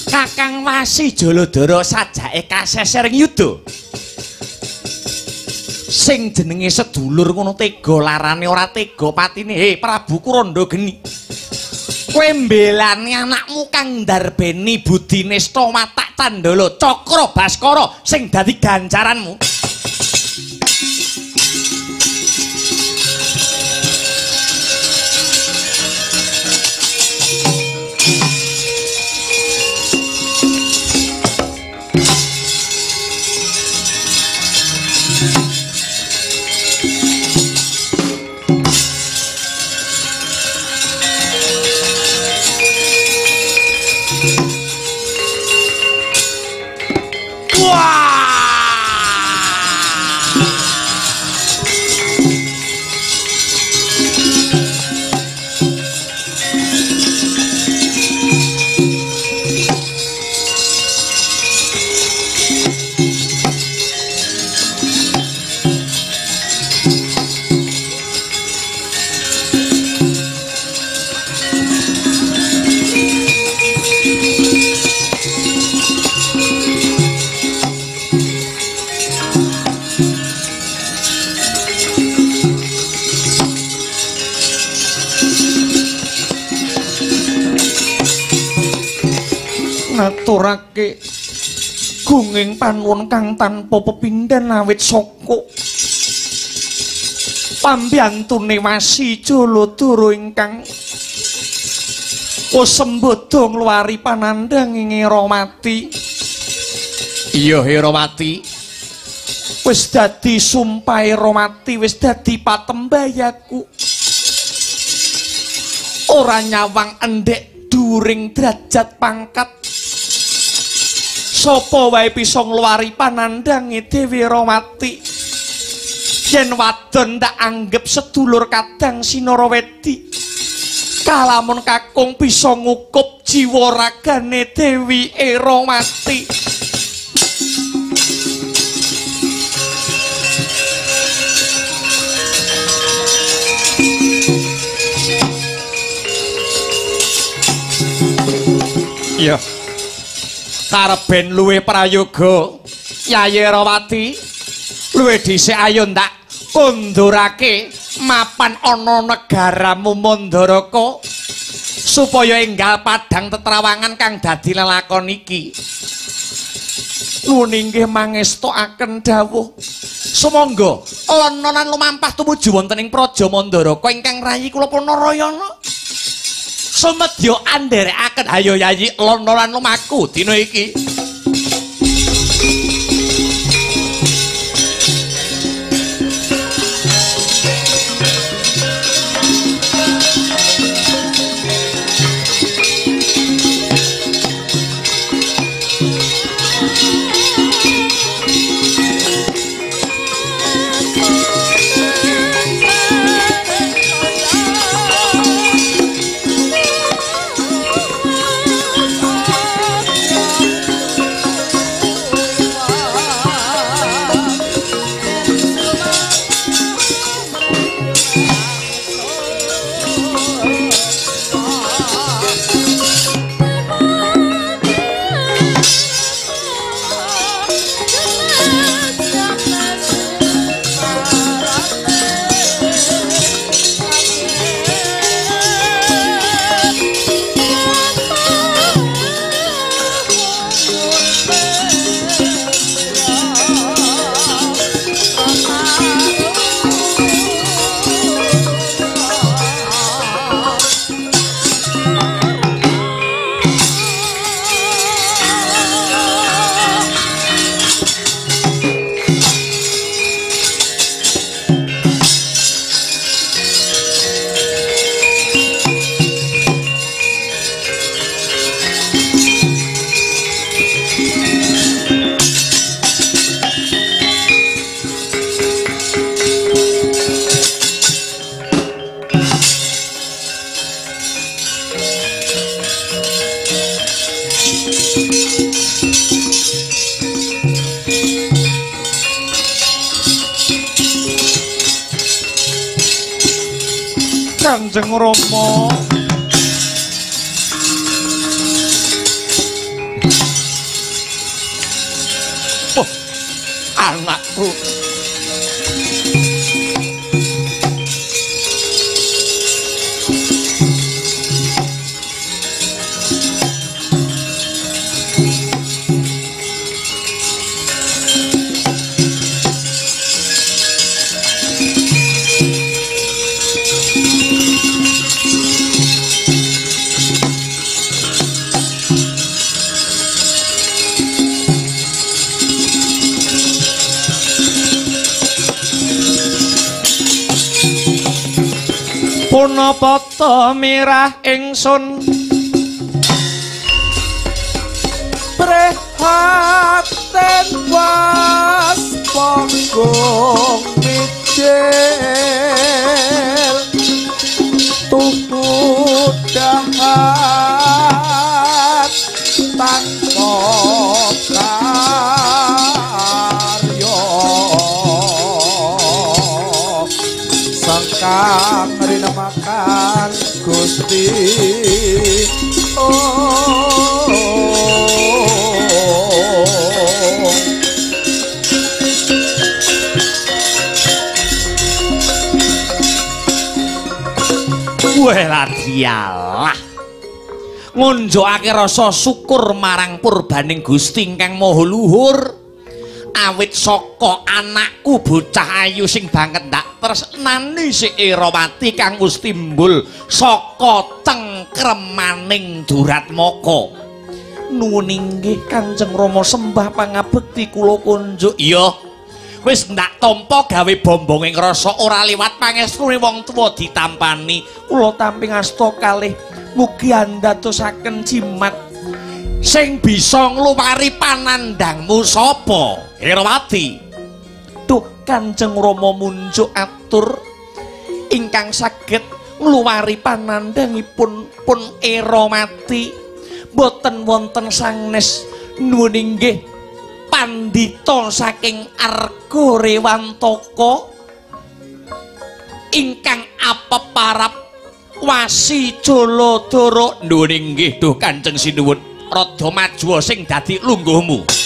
Kakang Wasi Jaladara sajake kaseser yuda. Sing jenenge sedulur ngono tega larane ora tega patine. He Prabu Kuranda Geni. Kowe mbelani anakmu kang ndarbeni Budi Nesta Watak Candala Cakra Baskara sing dadi ganjaranmu. Ngaturake gunging panuwun kang tanpa pepindhan awit saka pambiyantune Wasi Jaladara ingkang sembada ngluwari panandhanging Erawati. Iya Erawati, wis dadi sumpah Erawati, wis dadi patembayaku. Ora nyawang endhek dhuwuring derajat pangkat. Sapa wae bisa ngluwari panandhange Dewi Erawati. Yen wadon ndak anggep sedulur kadang Sinarawedi. Kalamun kakung bisa ngukup jiwa ragane Dewi Erawati. Iya. Kareben luwe prayoga Yayi Erawati, luwe dhisik ayo ndak kondurake mapan ana negaramu Mandaraka supaya enggal padhang tetrawangan kang dadi lelakon iki. Nuwun inggih mangestokaken dawuh. Sumangga lenonan lumampah tumuju wonten ing Praja Mandaraka ingkang rayi kula Punarayana. Sumedya andherekaken ayo Yayi lenonan lumaku dina iki. Kanjeng Rama. Oh, anakku. Punapa ta mirah ingsun prihatin was panggung mijil tuku dahat tanpa karya sangkang rinamakan Gusti Dialah ngunjukake rasa syukur marang purbaning Gusti ingkang Maha Luhur awit saka anakku bocah ayu sing banget ndak tresnani si Erawati kang wis timbul saka cengkremaning Duratmaka. Nuwun inggih Kanjeng Rama sembah pangabekti kula kunjuk. Iya wis ndak tampa gawe bombonging rasa ora liwat pangestune wong tuwa ditampani. Kula tamping asta kalih mugi andatosaken jimat sing bisa ngluwari panandangmu sapa Erawati. Duh Kanjeng Rama munjuk atur ingkang saged ngluwari panandangipun pun Erawati boten wonten sangnes. Nuwun inggih pandhita saking Arga Rewantaka ingkang apeparap wasi Jaladara. Nuwun inggih duh Kanjeng Sinuwun rada maju sing dadi lungguhmu.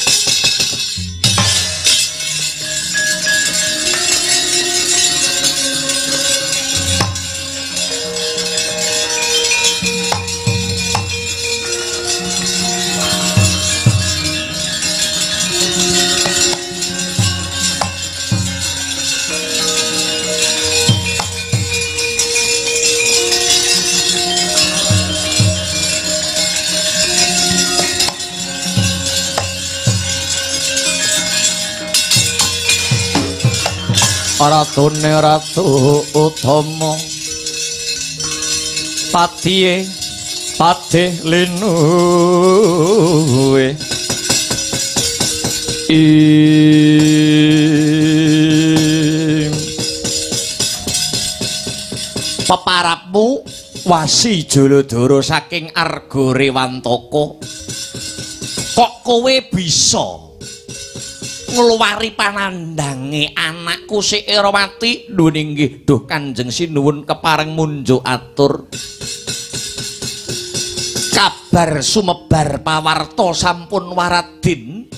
Ratune Ratu Utama patihe patih linuwe peparapmu wasi Jaladara saking Arga Rewantaka kok kowe bisa ngluwari panandange anakku si Erawati. Nuwun inggih duh Kanjeng Sinuwun kepareng munjuk atur kabar sumebar pawarta sampun waradin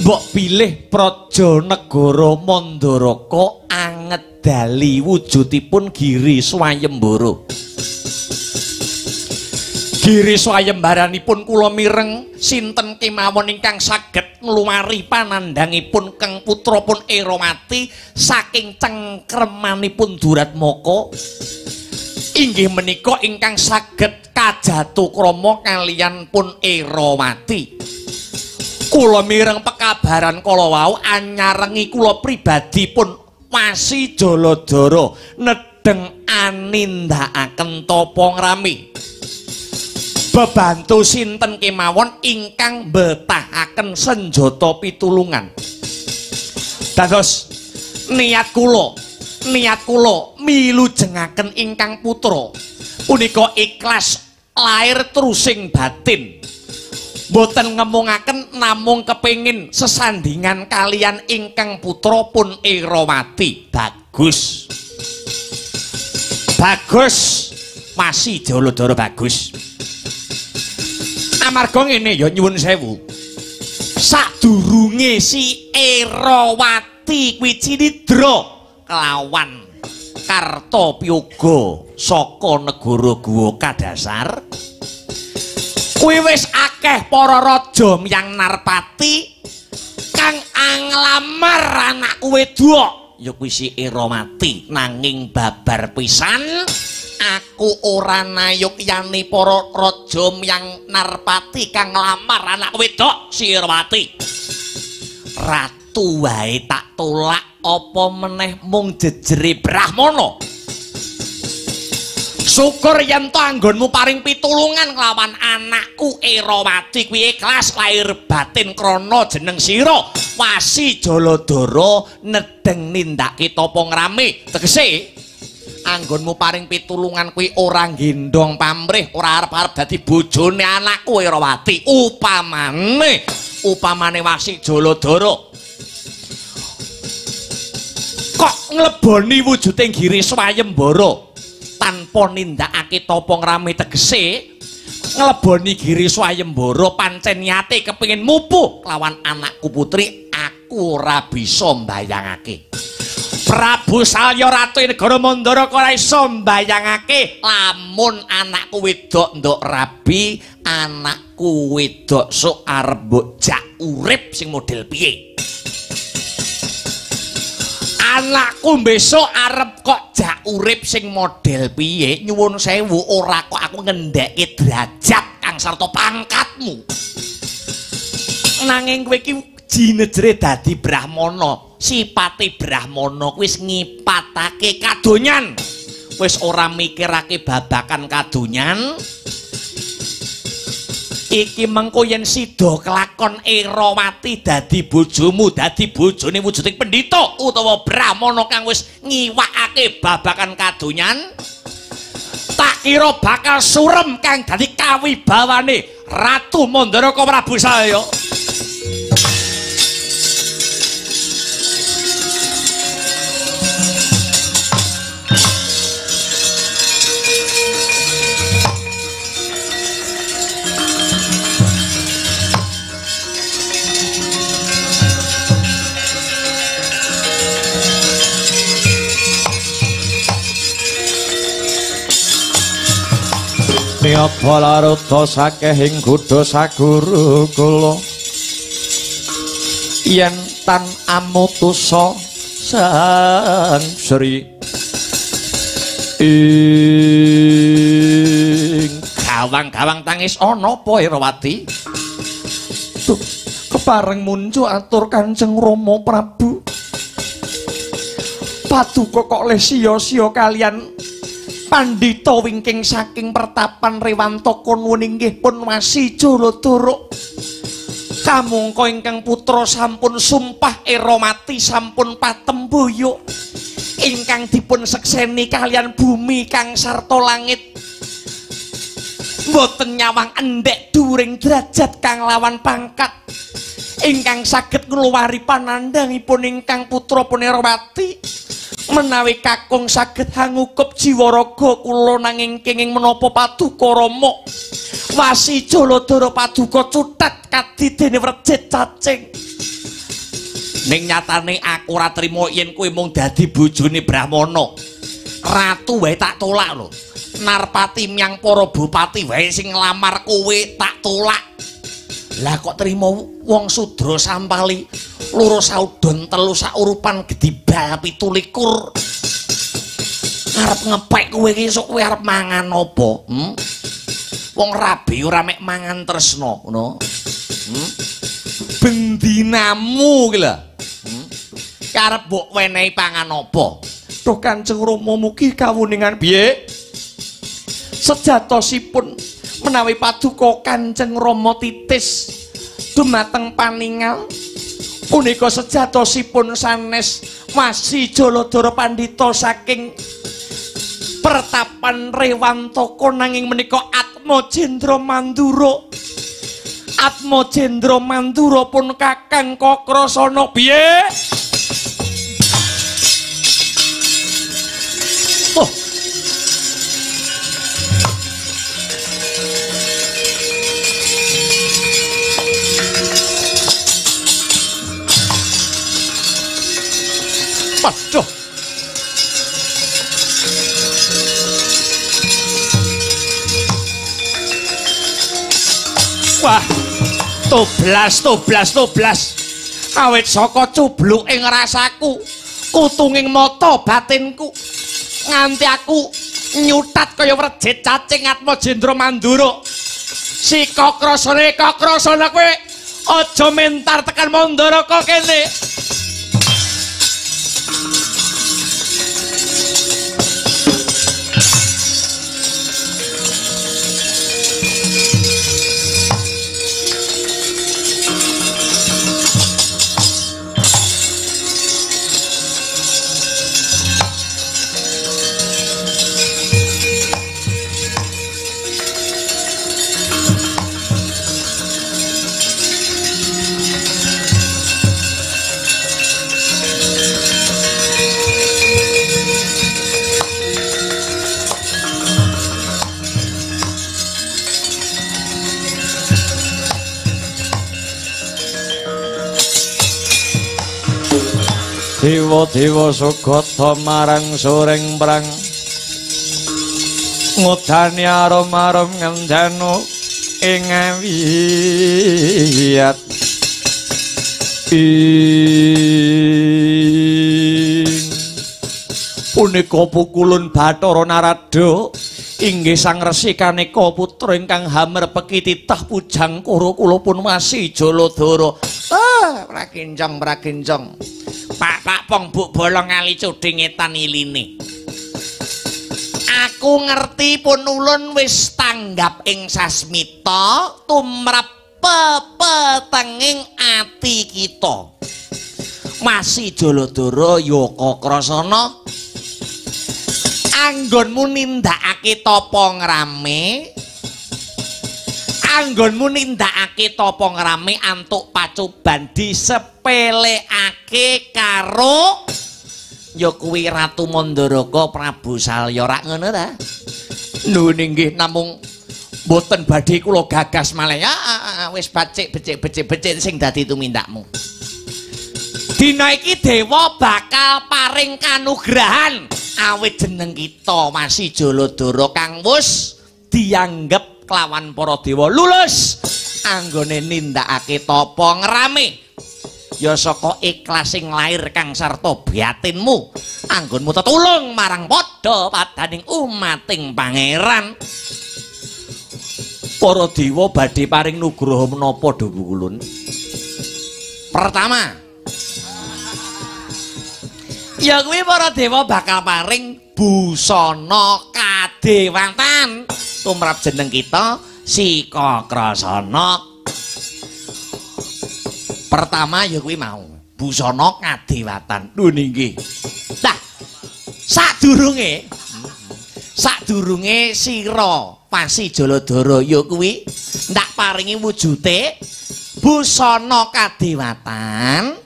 mbok pilih praja negara Mandaraka angedali wujudipun Giri Swayembara. Giri swayembaranipun kula mireng sinten kemawon ingkang saged ngluwari panandangipun kang putra pun Erawati saking cengkremanipun Duratmaka inggih menika ingkang saged kajatukrama kaliyan pun Erawati. Kula mireng pekabaran kala wau anyarengi kula pribadi pun wasi Jaladara nedeng anindakaken tapa ngrami bebantu sinten kemawon ingkang betahaken senjata pitulungan. Dados niat kula milujengaken ingkang putra punika ikhlas lair trusing batin. Boten ngemungaken namung kepingin sesandingan kalian ingkang putra pun Erawati. Bagus. Bagus Wasi Jaladara bagus. Amarga ngene ya nyuwun sewu. Sadurunge si Erawati kuwi cinidra kelawan Kartapyoga saka negara Guwa Kadasar. Kuwi wis akeh para raja miyang Narpati kang anglamar anakku wedok ya kuwi si Erawati, nanging babar pisan aku ora nayuk yani para raja miyang Narpati kang nglamar anak wedok si Erawati. Ratu wae tak tolak apa meneh mung jejere Brahmana. Syukur yen to anggonmu paring pitulungan kelawan anakku Erawati kuwi ikhlas lahir batin krana jeneng sira Wasi Jaladara nedeng nindakake tapa ngrame. Tegese anggonmu paring pitulungan kuwi ora nggendong pamrih, ora arep-arep dadi bojone anakku Erawati. Upamane Wasi Jaladara kok ngleboni wujuding Giri Swayembara tanpa nindakake tapa ngrame, tegese ngleboni Giri Swayembara pancen niate kepengin mupuh lawan anakku putri, aku ora bisa mbayangake. Prabu Salya Ratu Negara Mandara kok ora iso mbayangake lamun anakku wedok nduk rabi, anakku wedok sok arep mbok jak urip sing model piye. Anakku besok arep kok jak urip sing model piye, nyuwun sewu ora kok aku ngendheke derajat kang sarta pangkatmu. Nanging kowe iki jinejere dadi Brahmana, sipate Brahmana wis ngipatake kadonyan. Wis ora mikirake babakan kadonyan. Iki mengko yen sida kelakon Erawati dadi bojomu, dadi bojone wujuding pendhita utawa Brahmana kang wis ngiwakake babakan kadonyan, tak kira bakal surem kang dadi kawibawane Ratu Mandaraka Prabu Salya. Nyoba laruta sakehing kuda saguru kula yen tan amutusa sang Sri ing gawang-gawang tangis ana apa Erawati? Duh, kepareng muncul atur Kanjeng Rama Prabu. Paduka kok le sia-sia kalian Pandhita wingking saking pertapan Rewantaka nuwun inggih pun Wasi Jaladara. Kamangka ingkang putra sampun sumpah Erawati sampun patemboyo ingkang dipun sekseni kalian bumi kang sarta langit. Mboten nyawang endhek dhuwuring derajat kang lawan pangkat ingkang saged ngluwari panandhangipun ingkang putra pun Erawati. Menawi kakung saged hangukup jiwa raga kula nanging kenging menapa Paduka Rama Wasi Jaladara paduka cuthet kadidene wrejit cacing. Ning nyatane aku ora trima yen kowe mung dadi bojone Brahmana. Ratu wae tak tolak lho. Narpati miyang para bupati wae sing nglamar kowe tak tolak. Lah kok trima wong sudra sampali loro saudon telu saurupan gedibal 17 arep ngepek kowe iki sok kowe arep mangan apa? Wong rabi ora mek mangan tresna ngono. Bendinamu iki lho. Karep mbok wenehi pangan apa? Duh Kanjeng Rama mugi kawuningan piye? Sejatosipun menawi paduka Kanjeng Rama titis dumateng paningal punika sejatosipun sanes Wasi Jaladara pandhita saking pertapan Rewantaka nanging menika Atma Jendra Mandura. Atma Jendra Mandura pun Kakang Kakrasana piye? Waduh. Wah, toblas. Awit saka cubluk ing rasaku, kutunging mata batinku, nganti aku nyutat kaya wrejet cacing Atma Jendra Mandura. Si Kakrasana kowe aja mentar tekan Mandaraka kene. Dewa-dewa sugata marang soreng perang ngudani arom-arom ngendanu ing awiyat punika pukulun Bathara Narada inggih sang Resi Kaneka putra ingkang hamerpeki titah pujang kara kula pun masih Jaladara. Prakinjong Pak Pong Buk bolong ngali cuding etan iline. Aku ngerti pun ulun wis tanggap ing sasmita tumrap pepetenging ati kita. Masih Jaladara ya Kakrasana anggonmu nindakake tapa ngrame. Anggonmu nindakake tapa ngrame antuk pacoban disepelekake karo ya kuwi Ratu Mandaraka Prabu Salya rak ngono ta? Lho nggih namung mboten badhe kula gagas malih. Wis becik sing dadi tumindakmu. Dina iki dewa bakal paring kanugrahan awit jeneng kita masih Jaladara kang wis dianggep kelawan para dewa lulus anggone nindakake tapa ngrame ya saka ikhlasing lair kang sarta batinmu anggonmu tetulung marang padha padaning umating pangeran. Para dewa badhe paring nugraha menapa Dawu Kulun? Pertama ya kuwi para dewa bakal paring busana kadewatan tumrap jeneng kita si Kakrasana. Pertama ya kuwi mau busana kadewatan. Lho nggih. Lah sadurunge sira pasi Jaladara ya kuwi ndak paringi wujute busana kadewatan.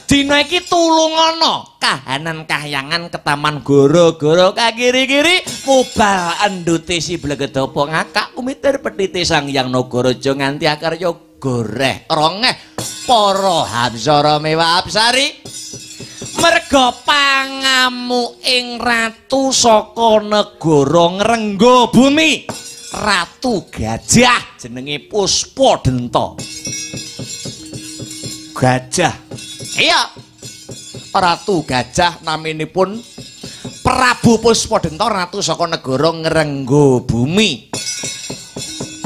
Dina iki tulungana kahanan kahyangan ketaman goro-goro kagiri-giri mubal endute si Blegedapa ngakak kumitir petite Sang Hyang Nagaraja nganti akarya goreh rongeh para hapsara mewah apsari merga pangamu ing ratu saka negara Ngrengga Bumi Ratu Gajah jenenge Puspadenta. Gajah iya, Ratu Gajah naminipun Prabu Puspadenta ratu saka negara Ngrengga Bumi.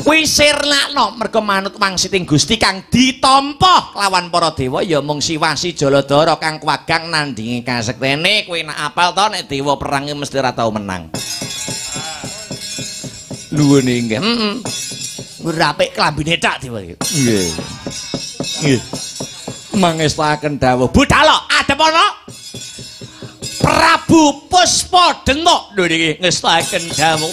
Wisirnakna merga manut wangsiting Gusti kang ditampa lawan para dewa ya mung Siwasi Jaladara kang kuwagang nandingi kasektene. Kowe nak apal to nek dewa perang mesti ora tau menang. Nuwun nggih. Ora apik klambine tak dewa iki. Nggih. Nggih. Mangestaken dawuh budhal adepana Prabu Puspadenta. Lho niki ngestaken dawuh.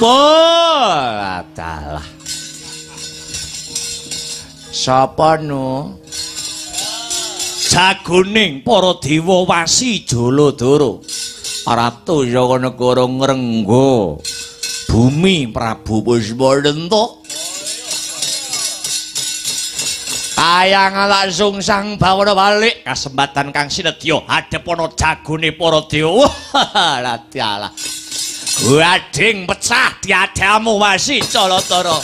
Adalah. Sapa nu? Jagoning para dewa wasi Jaladara. Ratu Yawanegara ngrengga bumi Prabu Puspanenta. Ayang langsung sang bawana balik kasempatan kang sinedya hadhep ana jagone para dewa. Adalah. Gading pecah diadamu wasi Jaladara.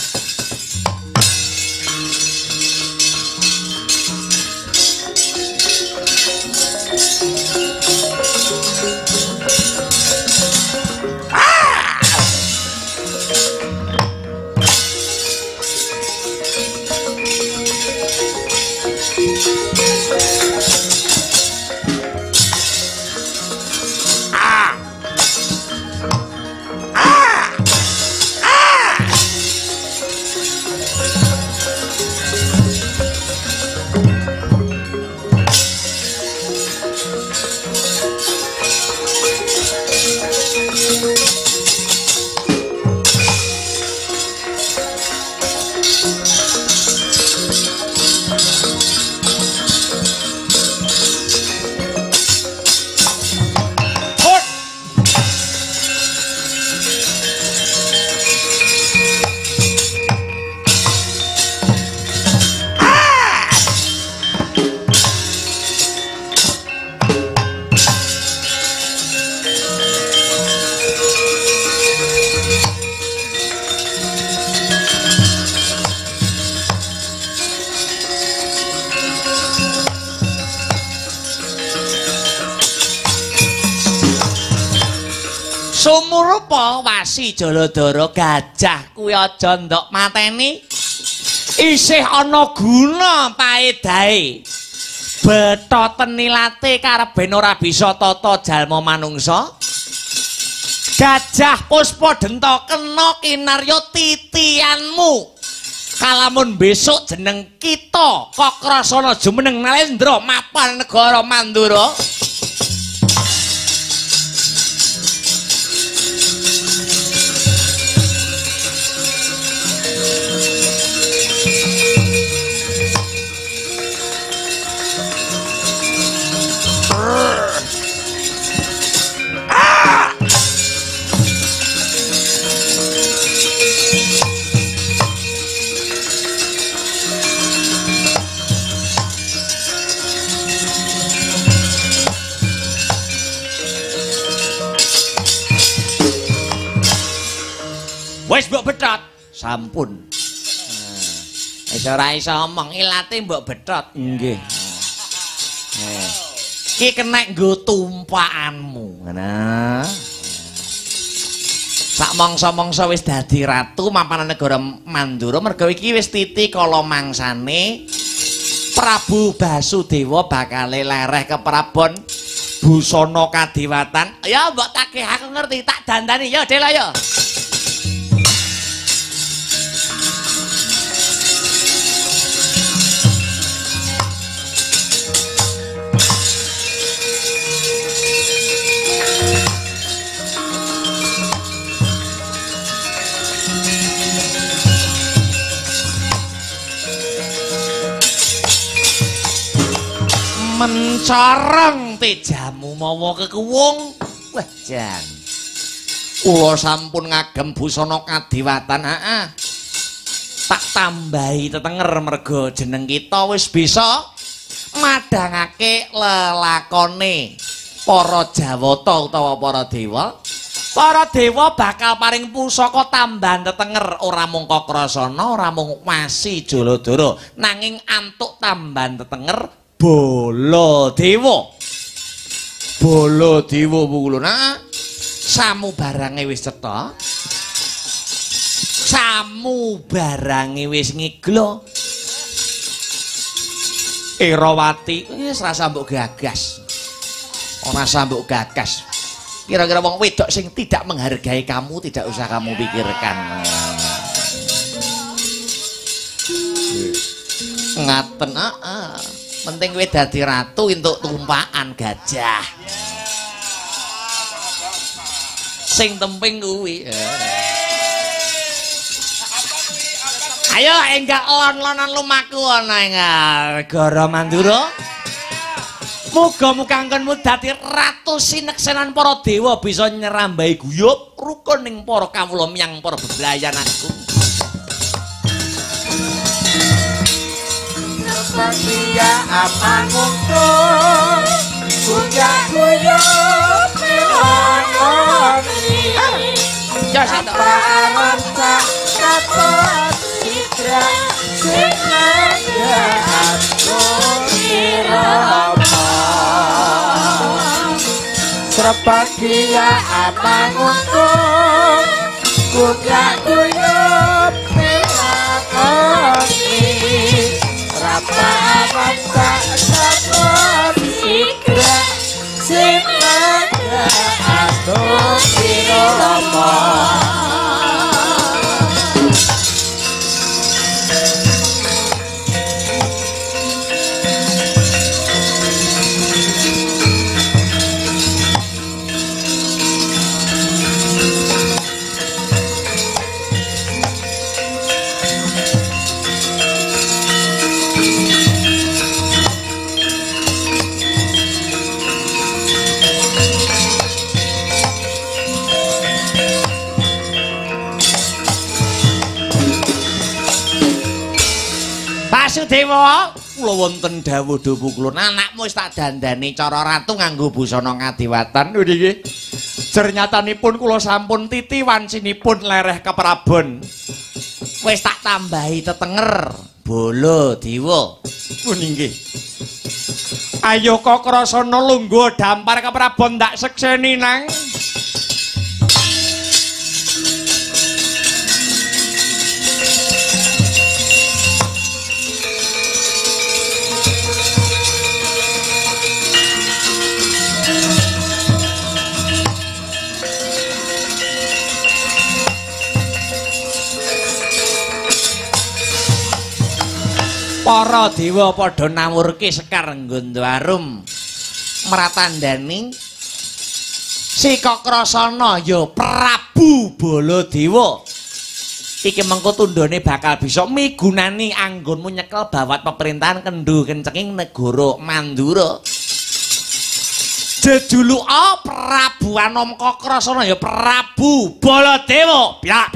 Sumurupa wasi Jaladara gajah kuwi aja ndok mateni. Isih ana guna paedahe. Betha tenilate karepen ora bisa tata jalma manungsa. Gajah Puspadenta kena kinarya titianmu. Kalamun besok jeneng kita Kakrasana jumeneng Nalendra mapan negara Mandura. Wis mbok bethot. Sampun. Wis ora iso omong ilate mbok bethot. Nggih. Ki kenek nggo tumpakanmu. Ngono. Sak mangsa-mangsa wis dadi ratu mapan negara Mandura merga iki wis titi kala mangsane Prabu Basudewa bakal lereh ke Prabon busana kadewatan. Ya mbok takeh aku ngerti tak dandani ya Dela ya. Mencorong tejamu mawa kekuwung. Wah jan. Kula sampun ngagem busana kadewatan. Tak tambahi tetenger merga jeneng kita wis bisa madhangake lelakone para Jawata utawa para dewa. Para dewa bakal paring pusaka tambahan tetenger ora mung Kakrasana, ora mung wasi Jaladara, nanging antuk tambahan tetenger Baladewa. Baladewa Pukulana samu barange wis cetha. Samu barange wis ngiglo. Erawati wis rasa mbok gagas. Ora rasa mbok gagas. Kira-kira wong wedok sing tidak menghargai kamu tidak usah kamu pikirkan. Ngaten penting kowe dadi ratu entuk tumpakan gajah. Sing temping kuwi. Ayo enggak lon-lonan lumaku ana ing negara Mandura. Muga-muga anggenmu dadi ratu sineksenan para dewa bisa nyerambai guyub rukuning para kawula miyang para bebrayan aku. Setia amangunku punya guyub meloni. Ya samparan tak dapat sidra sing aku irama. Sepakia amangunku punya guyub meloni. Rapaman tak dapat sidra sing aku irama. Dewa, kula wonten dawuh dhuwu kula. Anakmu wis tak dandani cara ratu nganggo busana ngadiwatan. Nggih. Jernyatanipun kula sampun titi wancinipun lereh keprabon. Wis tak tambahi tetenger bala dewa. Pun inggih. Ayo kok krasana lungguh dampar keprabon tak sekseni nang. Para dewa padha nawurke Sekar Gondwarum mratandani Sikakrasana ya Prabu Baladewa. Iki mengko tundhone bakal bisa migunani anggonmu nyekel bawat pemerintahan kendhu kencenging negara Mandura. Jejuluka Prabu Anamkakrasana ya Prabu Baladewa. Biak.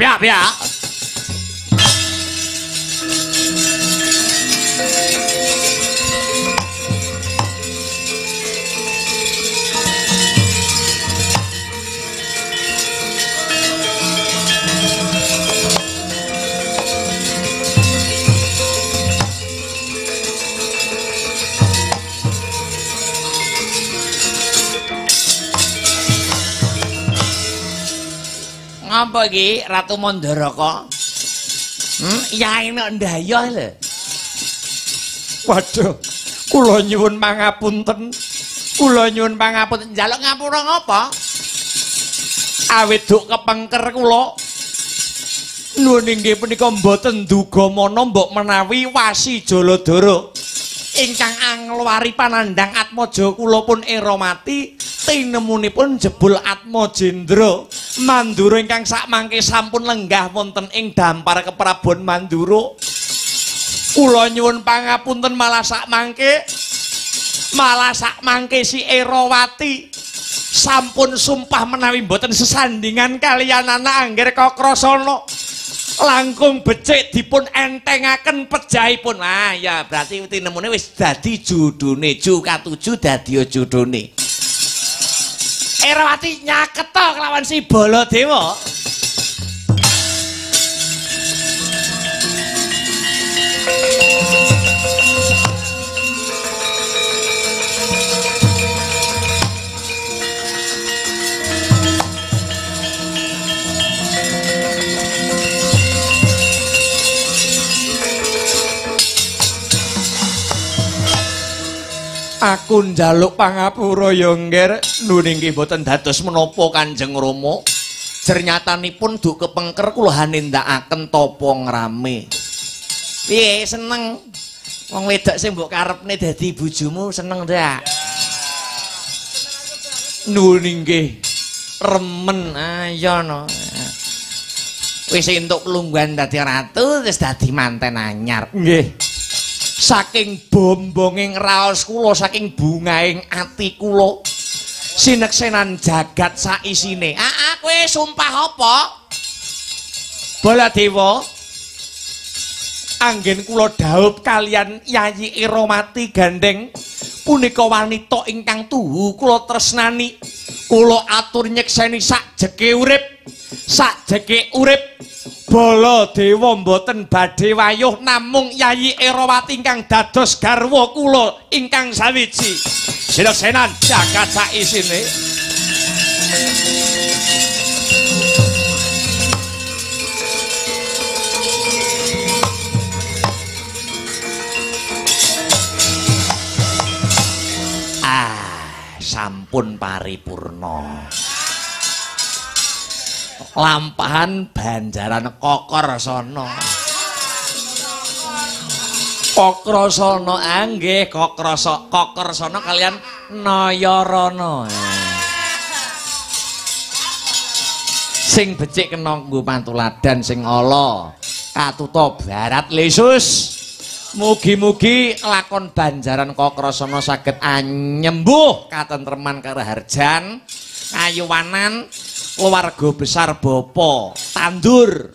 Ngapa iki Ratu Mandaraka? Yai nek ndayoh lho. Waduh, kula nyuwun pangapunten. Njaluk ngapura ngapa? Awit duk kepengker kula. Nuwun inggih punika mboten duga mana mbok menawi Wasi Jaladara ingkang angluari panandhang Atmaja kula pun Eramati tinemunipun jebul Atmajendra Mandura ingkang sakmangke sampun lenggah wonten ing dampar keprabon Mandura. Kula nyuwun pangapunten malah sakmangke si Erawati sampun sumpah menawi mboten sesandingan kaliyan anak Angger Kakrasana langkung becik dipun entengaken pejahipun. Ah ya berarti tinemune wis dadi judune Ju katuju dadi judune. Erawati nyaketa kelawan si Baladewa. Aku njaluk pangapura ya Ngger, nuwun inggih boten dados menapa Kanjeng Rama. Jernyatanipun duk kepengker kula hanindakaken tapa ngrame. Piye seneng wong wedok sing mbok karepne dadi bojomu seneng ndak? Nuwun inggih. Remen ayo no. Wis entuk lungguhan dadi ratu terus dadi manten anyar. Nggih. Saking bombonging raos kula, saking bungaing ati kula, sineksenan jagat sak isine. Kowe sumpah apa? Baladewa, anggen kula dhaup kalian Yayi Eromati gandeng punika wanita ingkang tuhu kula tresnani. Kula atur nyekseni sakjeke urip Baladewa mboten badhe wayuh namung Yayi Erowati ingkang dados garwa kula ingkang sawiji. Sineksenan jagat sak isine. Sampun paripurna. Lampahan Banjaran Kokrasana. Kokrasana nggih, Kokrasana kalian Nayarana. Sing becik kena nggo pantuladan, sing ala katuta barat lesus. Mugi-mugi lakon Banjaran Kokrasana saged anyembuh katentreman karaharjan, kayuwanan keluarga besar Bapa tandur